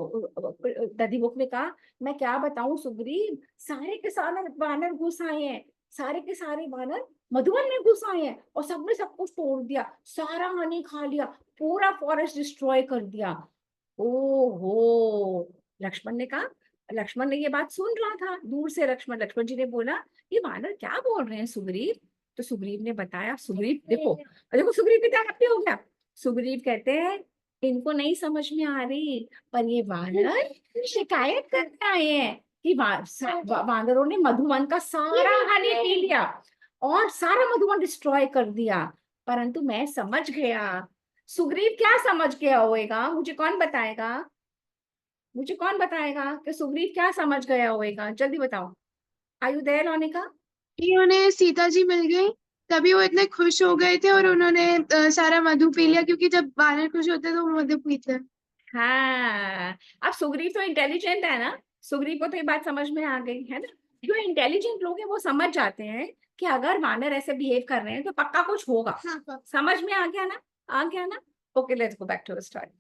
[SPEAKER 1] दधीमुख ने कहा मैं क्या बताऊं सुग्रीव, सारे के सारे वानर घुस आए हैं, सारे के सारे वानर मधुबन में घुस आए हैं, और सबने सब कुछ तोड़ दिया, सारा हनी खा लिया, पूरा फॉरेस्ट डिस्ट्रॉय कर दिया। ओहो, लक्ष्मण ने कहा। लक्ष्मण ने ये बात सुन रहा था दूर से। लक्ष्मण जी ने बोला ये वानर क्या बोल रहे हैं सुग्रीव? तो सुग्रीव ने बताया। सुग्रीव देखो देखो, सुग्रीव कितना हैप्पी हो गया। सुग्रीव कहते हैं इनको नहीं समझ में आ रही, पर ये वानर शिकायत करके आए हैं कि वानरों ने मधुवन का सारा हनी पी लिया और सारा मधुवन डिस्ट्रॉय कर दिया। परंतु मैं समझ गया। सुग्रीव क्या समझ गया होएगा? मुझे कौन बताएगा? मुझे कौन बताएगा कि सुग्रीव क्या समझ गया होएगा? जल्दी बताओ। आयु देयर मोनिका?
[SPEAKER 3] कि उन्हें सीता जी मिल गई, तभी वो इतने खुश हो गए थे और उन्होंने सारा मधु पी लिया, क्योंकि जब वानर खुश होते हैं तो वो मधु पीते हैं।
[SPEAKER 1] हाँ, अब सुग्रीव तो इंटेलिजेंट है ना, सुग्रीव को तो ये बात समझ में आ गई है ना। जो इंटेलिजेंट लोग हैं वो समझ जाते हैं कि अगर वानर ऐसे बिहेव कर रहे हैं तो पक्का कुछ होगा।
[SPEAKER 2] हाँ,
[SPEAKER 1] समझ में आ गया ना? आ गया ना? Okay, let's go back to the story.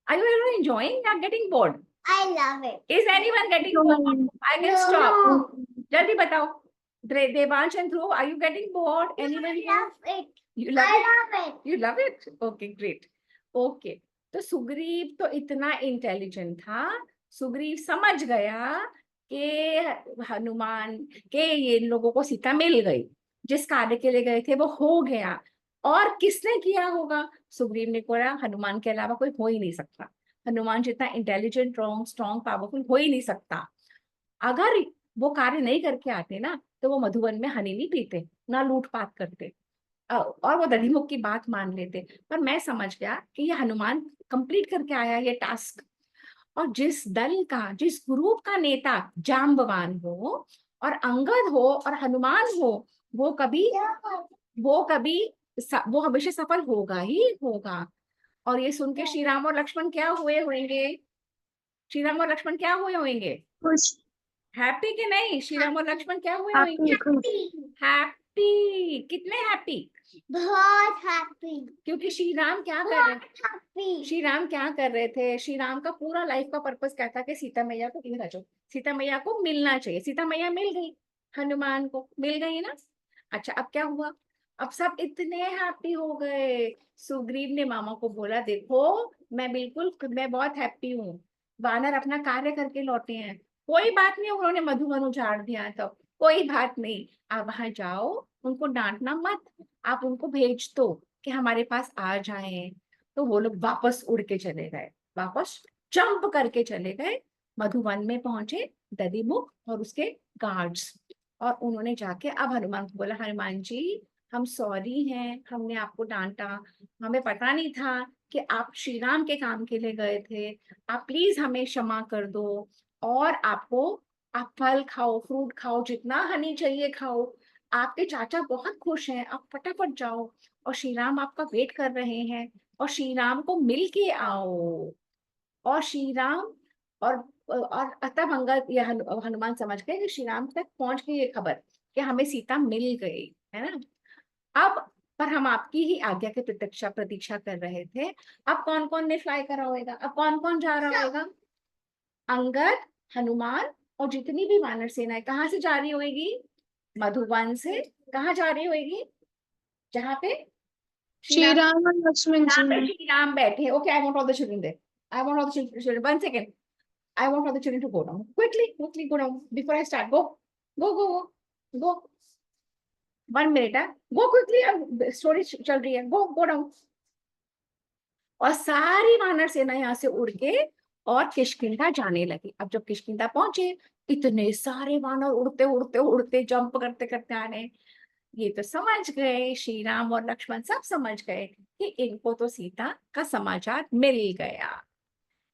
[SPEAKER 1] Are you everyone enjoying? Not getting bored?
[SPEAKER 2] I love it.
[SPEAKER 1] Is anyone getting bored? I can stop. जल्दी बताओ। Devansh and Dhruv, are you getting bored? Anyone
[SPEAKER 2] I
[SPEAKER 1] here?
[SPEAKER 2] love it.
[SPEAKER 1] You love
[SPEAKER 2] I
[SPEAKER 1] it?
[SPEAKER 2] love it.
[SPEAKER 1] You love it? Okay, great. Okay. तो सुग्रीव तो इतना intelligent था, सुग्रीव समझ गया कि हनुमान के ये लोगों को सीता मिल गई, जिस कार्य के लिए गए थे वो हो गया। और किसने किया होगा? सुग्रीव ने बोला हनुमान के अलावा कोई हो ही नहीं सकता, हनुमान जितना इंटेलिजेंट, स्ट्रॉन्ग, पावरफुल हो ही नहीं सकता। अगर वो कार्य नहीं करके आते ना, तो तो वो मधुवन में हनी नहीं पीते, ना लूटपाट करते, और वो दधिमुख की बात मान लेते। पर मैं समझ गया कि ये हनुमान कंप्लीट करके आया ये टास्क। और जिस दल का, जिस ग्रुप का नेता जाम्बवान हो और अंगद हो और हनुमान हो, वो कभी वो हमेशा सफल होगा ही होगा। और ये सुन के श्री राम और लक्ष्मण क्या हुए होंगे? श्री राम और लक्ष्मण क्या हुए होंगे?
[SPEAKER 3] खुश।
[SPEAKER 1] हैप्पी कि नहीं? श्री राम और लक्ष्मण क्या हुए
[SPEAKER 3] हैप्पी
[SPEAKER 1] होंगे?
[SPEAKER 3] खुश।
[SPEAKER 1] हैप्पी। कितने हैप्पी?
[SPEAKER 2] बहुत हैप्पी।
[SPEAKER 1] क्योंकि श्री राम क्या कर रहे थे?
[SPEAKER 2] हैप्पी।
[SPEAKER 1] श्री राम क्या कर रहे थे? श्री राम का पूरा लाइफ का पर्पस क्या था कि सीता मैया को, इधर आ जाओ, सीता मैया को मिलना चाहिए। सीता मैया मिल गई, हनुमान को मिल गई ना। अच्छा, अब क्या हुआ? अब सब इतने हैप्पी हो गए। सुग्रीव ने मामा को बोला, देखो मैं बहुत हैप्पी हूँ, वानर अपना कार्य करके लौटे हैं। कोई बात नहीं, उन्होंने मधुबन उजाड़ दिया तो कोई बात नहीं, आप वहां जाओ, उनको डांटना मत, आप उनको भेज दो कि हमारे पास आ जाएं। तो वो लोग वापस उड़ के चले गए, वापस जंप करके चले गए, मधुवन में पहुंचे, दधिमुख और उसके गार्ड्स। और उन्होंने जाके अब हनुमान को बोला, हनुमान जी हम सॉरी हैं, हमने आपको डांटा, हमें पता नहीं था कि आप श्री राम के काम के लिए गए थे, आप प्लीज हमें क्षमा कर दो। और आप फल खाओ, फ्रूट खाओ, जितना हनी चाहिए खाओ, आपके चाचा बहुत खुश हैं, आप फटाफट जाओ, और श्री राम आपका वेट कर रहे हैं, और श्री राम को मिल के आओ। और श्री राम और तब अंगद या हनुमान समझ गए कि श्री राम तक पहुंच गई ये खबर कि हमें सीता मिल गई है ना। अब पर हम आपकी ही आज्ञा की प्रतीक्षा कर रहे थे। अब कौन कौन ने फ्लाई करा होगा? अब कौन कौन जा रहा होगा? अंगद, हनुमान और जितनी भी वानर सेना है, कहाँ से जा रही होगी? मधुबन से। कहाँ जा रही होगी? जहाँ पे श्री
[SPEAKER 3] श्री
[SPEAKER 1] राम,
[SPEAKER 3] राम और लक्ष्मण जी
[SPEAKER 1] जहाँ पे
[SPEAKER 3] हैं।
[SPEAKER 1] श्री राम बैठे। Okay, I want all the children there, I want all the children, 1 second, I want all the children to go down. Quickly go down before I start. Go. 1 minute, है। Go quickly, अब story चल रही है। Go down. और सारी वानर सेना यहाँ से उड़ के और किष्किंधा जाने लगी। अब जब किष्किंधा पहुंचे, इतने सारे वानर उड़ते उड़ते उड़ते जंप करते करते आ रहे। ये तो समझ गए, श्री राम और लक्ष्मण सब समझ गए कि इनको तो सीता का समाचार मिल गया।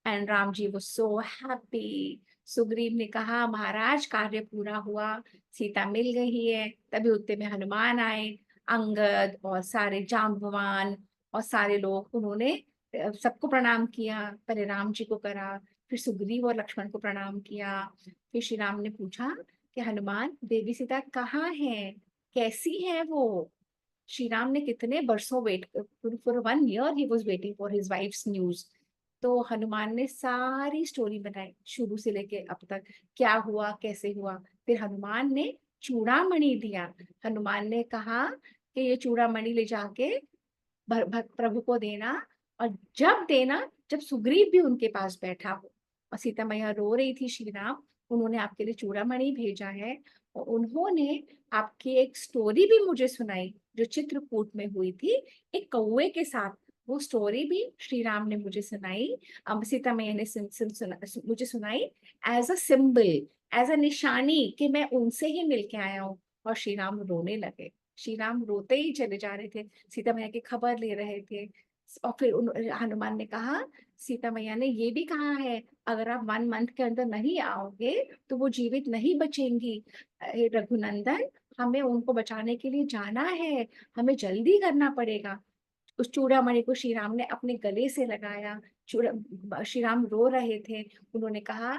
[SPEAKER 1] And Ram ji was so happy. Sugriva ने कहा, महाराज कार्य पूरा हुआ, सीता मिल गई है। तभी उतने में हनुमान आए, अंगद और सारे जाम्बवान और सारे लोग, उन्होंने सबको प्रणाम किया। पहले राम जी को करा, फिर सुग्रीव और लक्ष्मण को प्रणाम किया। फिर श्री राम ने पूछा कि हनुमान, देवी सीता कहाँ है, कैसी है वो? श्री राम ने कितने बरसों wait, for 1 year he was waiting for his wife's news. तो हनुमान ने सारी स्टोरी बनाई शुरू से लेके अब तक, क्या हुआ कैसे हुआ। फिर हनुमान ने चूड़ामणि दिया। हनुमान ने कहा कि ये चूड़ामणि ले जाके प्रभु को देना, और जब देना जब सुग्रीव भी उनके पास बैठा हो। और सीता मैया रो रही थी, श्री राम उन्होंने आपके लिए चूड़ामणि भेजा है। और उन्होंने आपकी एक स्टोरी भी मुझे सुनाई जो चित्रकूट में हुई थी, एक कौवे के साथ। वो स्टोरी भी श्री राम ने मुझे सुनाई, सीता मैया ने मुझे सुनाई, as a symbol, as a निशानी कि मैं उनसे ही मिलके आया हूँ। और श्री राम रोने लगे। श्री राम रोते ही चले जा रहे थे, सीता मैया की खबर ले रहे थे। और फिर हनुमान ने कहा, सीता मैया ने ये भी कहा है, अगर आप 1 month के अंदर नहीं आओगे तो वो जीवित नहीं बचेंगी। रघुनंदन, हमें उनको बचाने के लिए जाना है, हमें जल्दी करना पड़ेगा। उस चूड़ामणि को श्री राम ने अपने गले से लगाया। श्री राम रो रहे थे। उन्होंने कहा,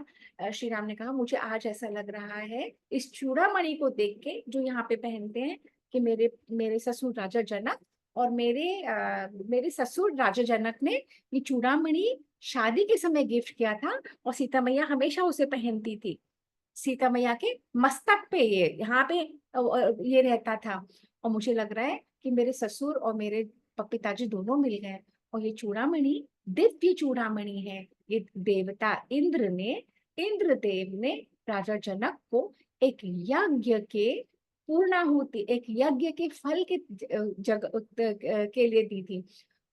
[SPEAKER 1] श्री राम ने कहा, मुझे आज ऐसा लग रहा है इस चूड़ामणि को देख के, जो यहाँ पे पहनते हैं, कि मेरे मेरे ससुर राजा जनक और मेरे ससुर राजा जनक ने ये चूड़ामणि शादी के समय गिफ्ट किया था, और सीता मैया हमेशा उसे पहनती थी। सीता मैया के मस्तक पे ये यहाँ पे ये रहता था। और मुझे लग रहा है कि मेरे ससुर और मेरे पिताजी दोनों मिल गए, और ये चूड़ामणि दिव्य चूड़ामणि है। ये देवता इंद्रदेव ने राजा जनक को एक यज्ञ के पूर्णाहुति, एक यज्ञ के फल के जग के लिए दी थी।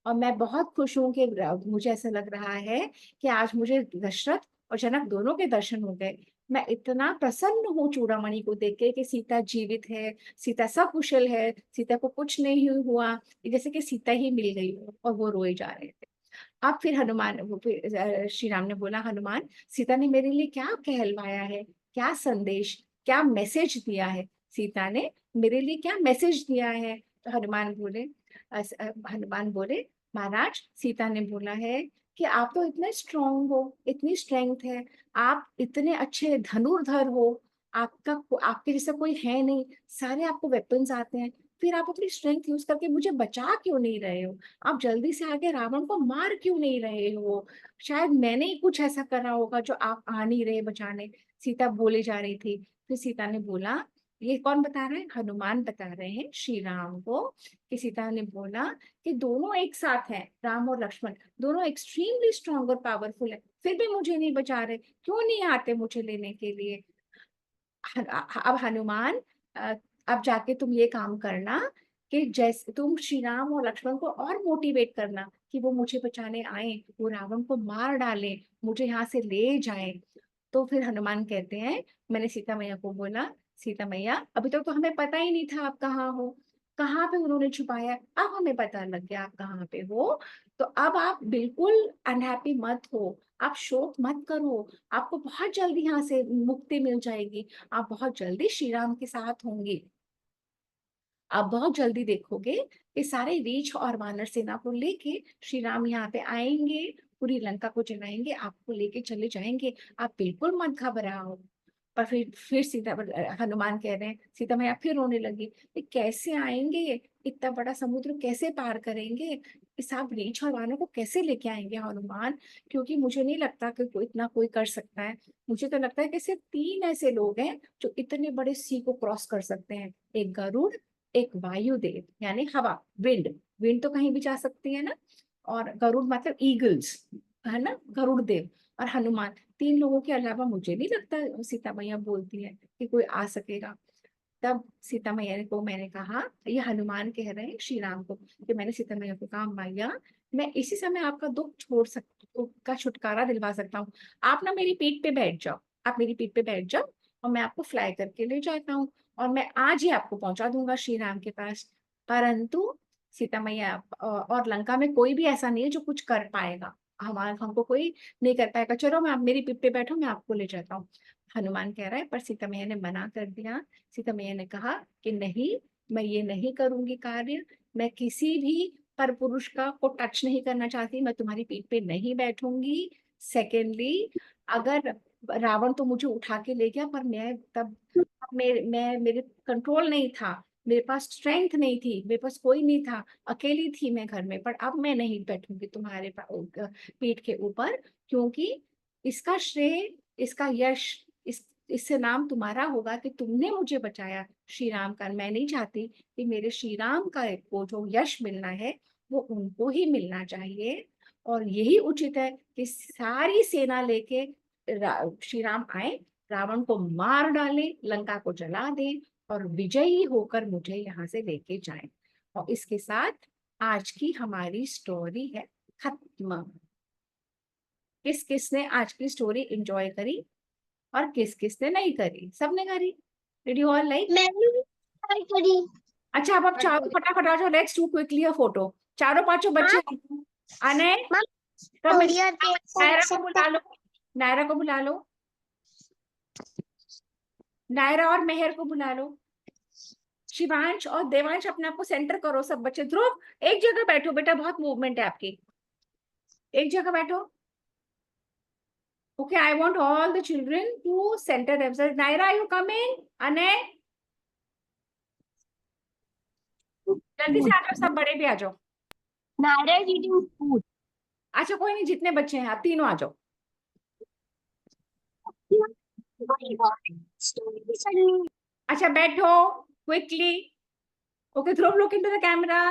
[SPEAKER 1] और मैं बहुत खुश हूँ कि मुझे ऐसा लग रहा है कि आज मुझे दशरथ और जनक दोनों के दर्शन हो गए। मैं इतना प्रसन्न हूँ चूड़ामणि को देख के कि सीता जीवित है, सीता सकुशल है, सीता को कुछ नहीं हुआ, जैसे कि सीता ही मिल गई हो, और वो रोए जा रहे थे। अब फिर हनुमान, वो फिर श्री राम ने बोला, हनुमान, सीता ने मेरे लिए क्या कहलवाया है, क्या संदेश, क्या मैसेज दिया है, सीता ने मेरे लिए क्या मैसेज दिया है? तो हनुमान बोले, महाराज, सीता ने बोला है कि आप तो इतने स्ट्रांग हो, इतनी स्ट्रेंथ है, आप इतने अच्छे धनुर्धर हो, आपके जैसा कोई है नहीं, सारे आपको वेपन्स आते हैं, फिर आप अपनी स्ट्रेंथ यूज करके मुझे बचा क्यों नहीं रहे हो? आप जल्दी से आके रावण को मार क्यों नहीं रहे हो? शायद मैंने ही कुछ ऐसा करा होगा जो आप आ नहीं रहे बचाने। सीता बोले जा रही थी। फिर सीता ने बोला, ये कौन बता रहे हैं? हनुमान बता रहे हैं श्री राम को, कि सीता ने बोला कि दोनों एक साथ हैं, राम और लक्ष्मण दोनों एक्सट्रीमली स्ट्रांग और पावरफुल है, फिर भी मुझे नहीं बचा रहे, क्यों नहीं आते मुझे लेने के लिए? अब हनुमान, अ, अब जाके तुम ये काम करना कि जैसे तुम श्री राम और लक्ष्मण को और मोटिवेट करना कि वो मुझे बचाने आए, वो रावण को मार डालें, मुझे यहाँ से ले जाएं। तो फिर हनुमान कहते हैं, मैंने सीता मैया को बोला, सीता मैया, अभी तक तो हमें पता ही नहीं था आप कहाँ हो, कहाँ पे उन्होंने छुपाया, अब हमें पता लग गया आप कहाँ पे हो, तो अब आप बिल्कुल अनहैप्पी मत हो, आप शोक मत करो, आपको बहुत जल्दी यहाँ से मुक्ति मिल जाएगी, आप बहुत जल्दी श्री राम के साथ होंगे। आप बहुत जल्दी देखोगे कि सारे रीछ और वानर सेना को लेके श्री राम यहाँ पे आएंगे, पूरी लंका को जलाएंगे, आपको लेके चले जाएंगे, आप बिल्कुल मत घबराओ। पर फिर हनुमान कह रहे हैं, सीता मैया फिर रोने लगी, ये कैसे आएंगे, ये इतना बड़ा समुद्र कैसे पार करेंगे, इस आप रीछ और वानर को कैसे लेके आएंगे हनुमान? क्योंकि मुझे नहीं लगता कि इतना कोई कर सकता है, मुझे तो लगता है कि सिर्फ 3 ऐसे लोग हैं जो इतने बड़े सी को क्रॉस कर सकते हैं, एक गरुड़, एक वायुदेव यानी हवा, विंड, विंड तो कहीं भी जा सकती है ना, और गरुड़ मतलब ईगल्स, है ना, गरुड़ देव, और हनुमान, 3 लोगों के अलावा मुझे नहीं लगता, सीता मैया बोलती है, कि कोई आ सकेगा। तब सीता मैया को मैंने कहा, ये हनुमान कह रहे हैं श्री राम को, कि मैंने सीता मैया को कहा, मैया, मैं इसी समय आपका दुख छोड़ सकता, का छुटकारा दिलवा सकता हूँ, आप ना मेरी पीठ पे बैठ जाओ, आप मेरी पीठ पे बैठ जाओ, और मैं आपको फ्लाई करके ले जाता हूँ, और मैं आज ही आपको पहुंचा दूंगा श्री राम के पास। परंतु सीता मैया, और लंका में कोई भी ऐसा नहीं है जो कुछ कर पाएगा, हमको कोई नहीं कर पाएगा, चलो मैं, आप मेरी पीठ पे बैठो, मैं आपको ले जाता हूँ। हनुमान कह रहा है, पर सीता मैया ने मना कर दिया। सीता मैया ने कहा कि नहीं, मैं ये नहीं करूंगी कार्य, मैं किसी भी पर पुरुष का को टच नहीं करना चाहती, मैं तुम्हारी पीठ पे नहीं बैठूंगी। सेकेंडली, अगर रावण तो मुझे उठा के ले गया, पर मैं तब, मैं मेरे कंट्रोल नहीं था, मेरे पास स्ट्रेंथ नहीं थी, मेरे पास कोई नहीं था, अकेली थी मैं घर में, पर अब मैं नहीं बैठूंगी तुम्हारे पीठ के ऊपर, क्योंकि इसका श्रेय, इसका यश, इससे नाम तुम्हारा होगा कि तुमने मुझे बचाया श्री राम का। मैं नहीं चाहती कि मेरे श्री राम का को जो यश मिलना है वो उनको ही मिलना चाहिए, और यही उचित है कि सारी सेना लेके श्री राम आए, रावण को मार डाले, लंका को जला दे, और विजयी होकर मुझे यहाँ से लेके जाए। और इसके साथ आज की हमारी स्टोरी है खत्म। किस किसने आज की स्टोरी एंजॉय करी और किस किसने नहीं करी? सबने करी। Did you all like?
[SPEAKER 2] मैंने भी try करी।
[SPEAKER 1] अच्छा, अब आप चारों फटाफट आ जाओ, let's do quickly a photo, चारों पांचों बच्चे आने।
[SPEAKER 2] मैम,
[SPEAKER 1] सब में
[SPEAKER 2] थोड़ी और देर
[SPEAKER 1] नायरा
[SPEAKER 2] कर
[SPEAKER 1] को
[SPEAKER 2] सकते
[SPEAKER 1] बुला लो, नायरा को बुला लो, नायरा और मेहर को बुला लो, शिवांश और देवांश अपने आप को सेंटर करो, सब बच्चे। ध्रुव, एक जगह बैठो बेटा, बहुत मूवमेंट है आपकी, एक जगह बैठो। Okay, I want all the children to center themselves. Naira, you come in. Ane, जल्दी से आ जाओ, सब बड़े भी आ जाओ।
[SPEAKER 2] Naira is eating food.
[SPEAKER 1] अच्छा कोई नहीं, जितने बच्चे हैं आप तीनों आ जाओ।
[SPEAKER 2] स्टोरी भी चलनी।
[SPEAKER 1] अच्छा बैठो quickly. Okay, Dhruv, look into the camera.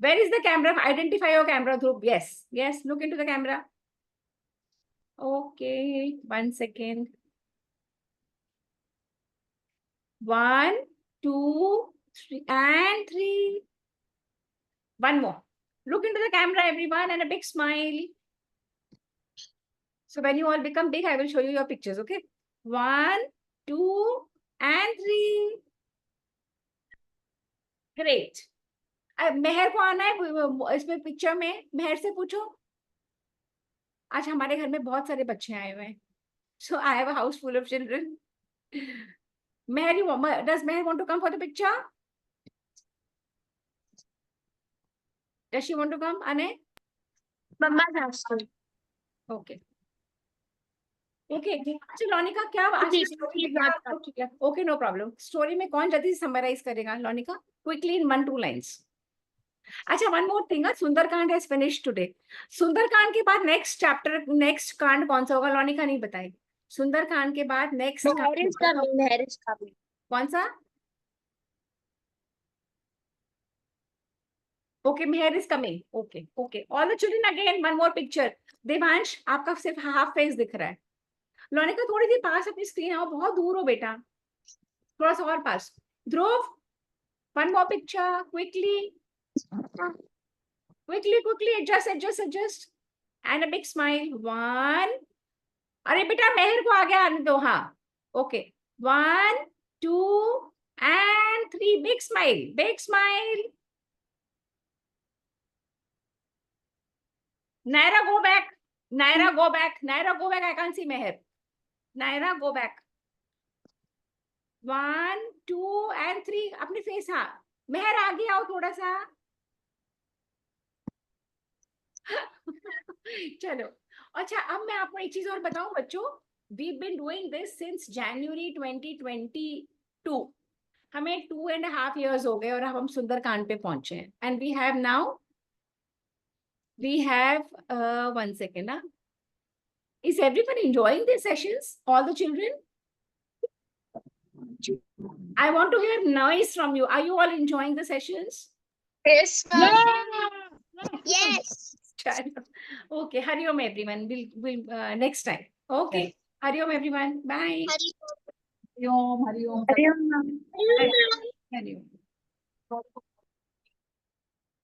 [SPEAKER 1] Where is the camera? Identify your camera, Dhruv. Yes, yes, look into the camera. Okay, 1 second. 1, 2, 3, and 3. One more. Look into the camera, everyone, and a big smile. So when you all become big, I will show you your pictures, okay? 1, 2 and 3. Great. मेहर को आना है इसमें picture में, मेहर से पूछो। आज हमारे घर में बहुत सारे बच्चे आए हुए हैं, so I have a house full of children. Meher, does Meher want to come for the picture? Does she want to come, Ane?
[SPEAKER 2] Mama's house.
[SPEAKER 1] Okay. Okay. अच्छा लोनिका क्या आज की story
[SPEAKER 2] she's
[SPEAKER 1] में
[SPEAKER 2] not
[SPEAKER 1] क्या ठीक है? Okay, no problem. Story में कौन जल्दी से summarize करेगा लोनिका? Quickly in 1-2 lines. अच्छा, one more thing, Sundarkand has finished today. Sundarkand के बाद next chapter, next कांड कौन सा होगा? लोनिका नहीं बताएगी. सुंदरकांड के बाद next
[SPEAKER 2] Meher is coming. Meher is coming.
[SPEAKER 1] कौन सा? Okay, Meher is coming. Okay, okay. All the children again, one more picture. Devansh, आपका सिर्फ हाफ फेस दिख रहा है. लोनिका थोड़ी सी पास अपनी स्क्रीन आओ, बहुत दूर हो बेटा. थोड़ा सा और पास. ध्रुव, one more picture, quickly. Quickly, adjust. And a big smile. 1. अरे बेटा मेहर को आगे आने दो. हाँ. Okay. 1, 2 and 3. Big smile. Naira, go back. I can't see Meher. Naira, go back. 1, 2 and 3. अपनी फेस. हाँ. मेहर आगे आओ थोड़ा सा. चलो. अच्छा, अब मैं आपको एक चीज और बताऊं बच्चों. We've been doing this since January 2022. हमें 2.5 years हो गए और अब हम सुंदरकांड पे पहुंचे हैं. And we have 1 second. Is everyone enjoying these sessions? All the children? I want to hear noise from you. Are you all enjoying the sessions?
[SPEAKER 2] Yes,
[SPEAKER 3] Yeah.
[SPEAKER 2] Yes.
[SPEAKER 1] Okay, Hari Om everyone. We'll next time. Okay. Hari Om everyone. Bye.
[SPEAKER 2] Hari
[SPEAKER 1] Hari Om.
[SPEAKER 2] Om.
[SPEAKER 1] Hari Om.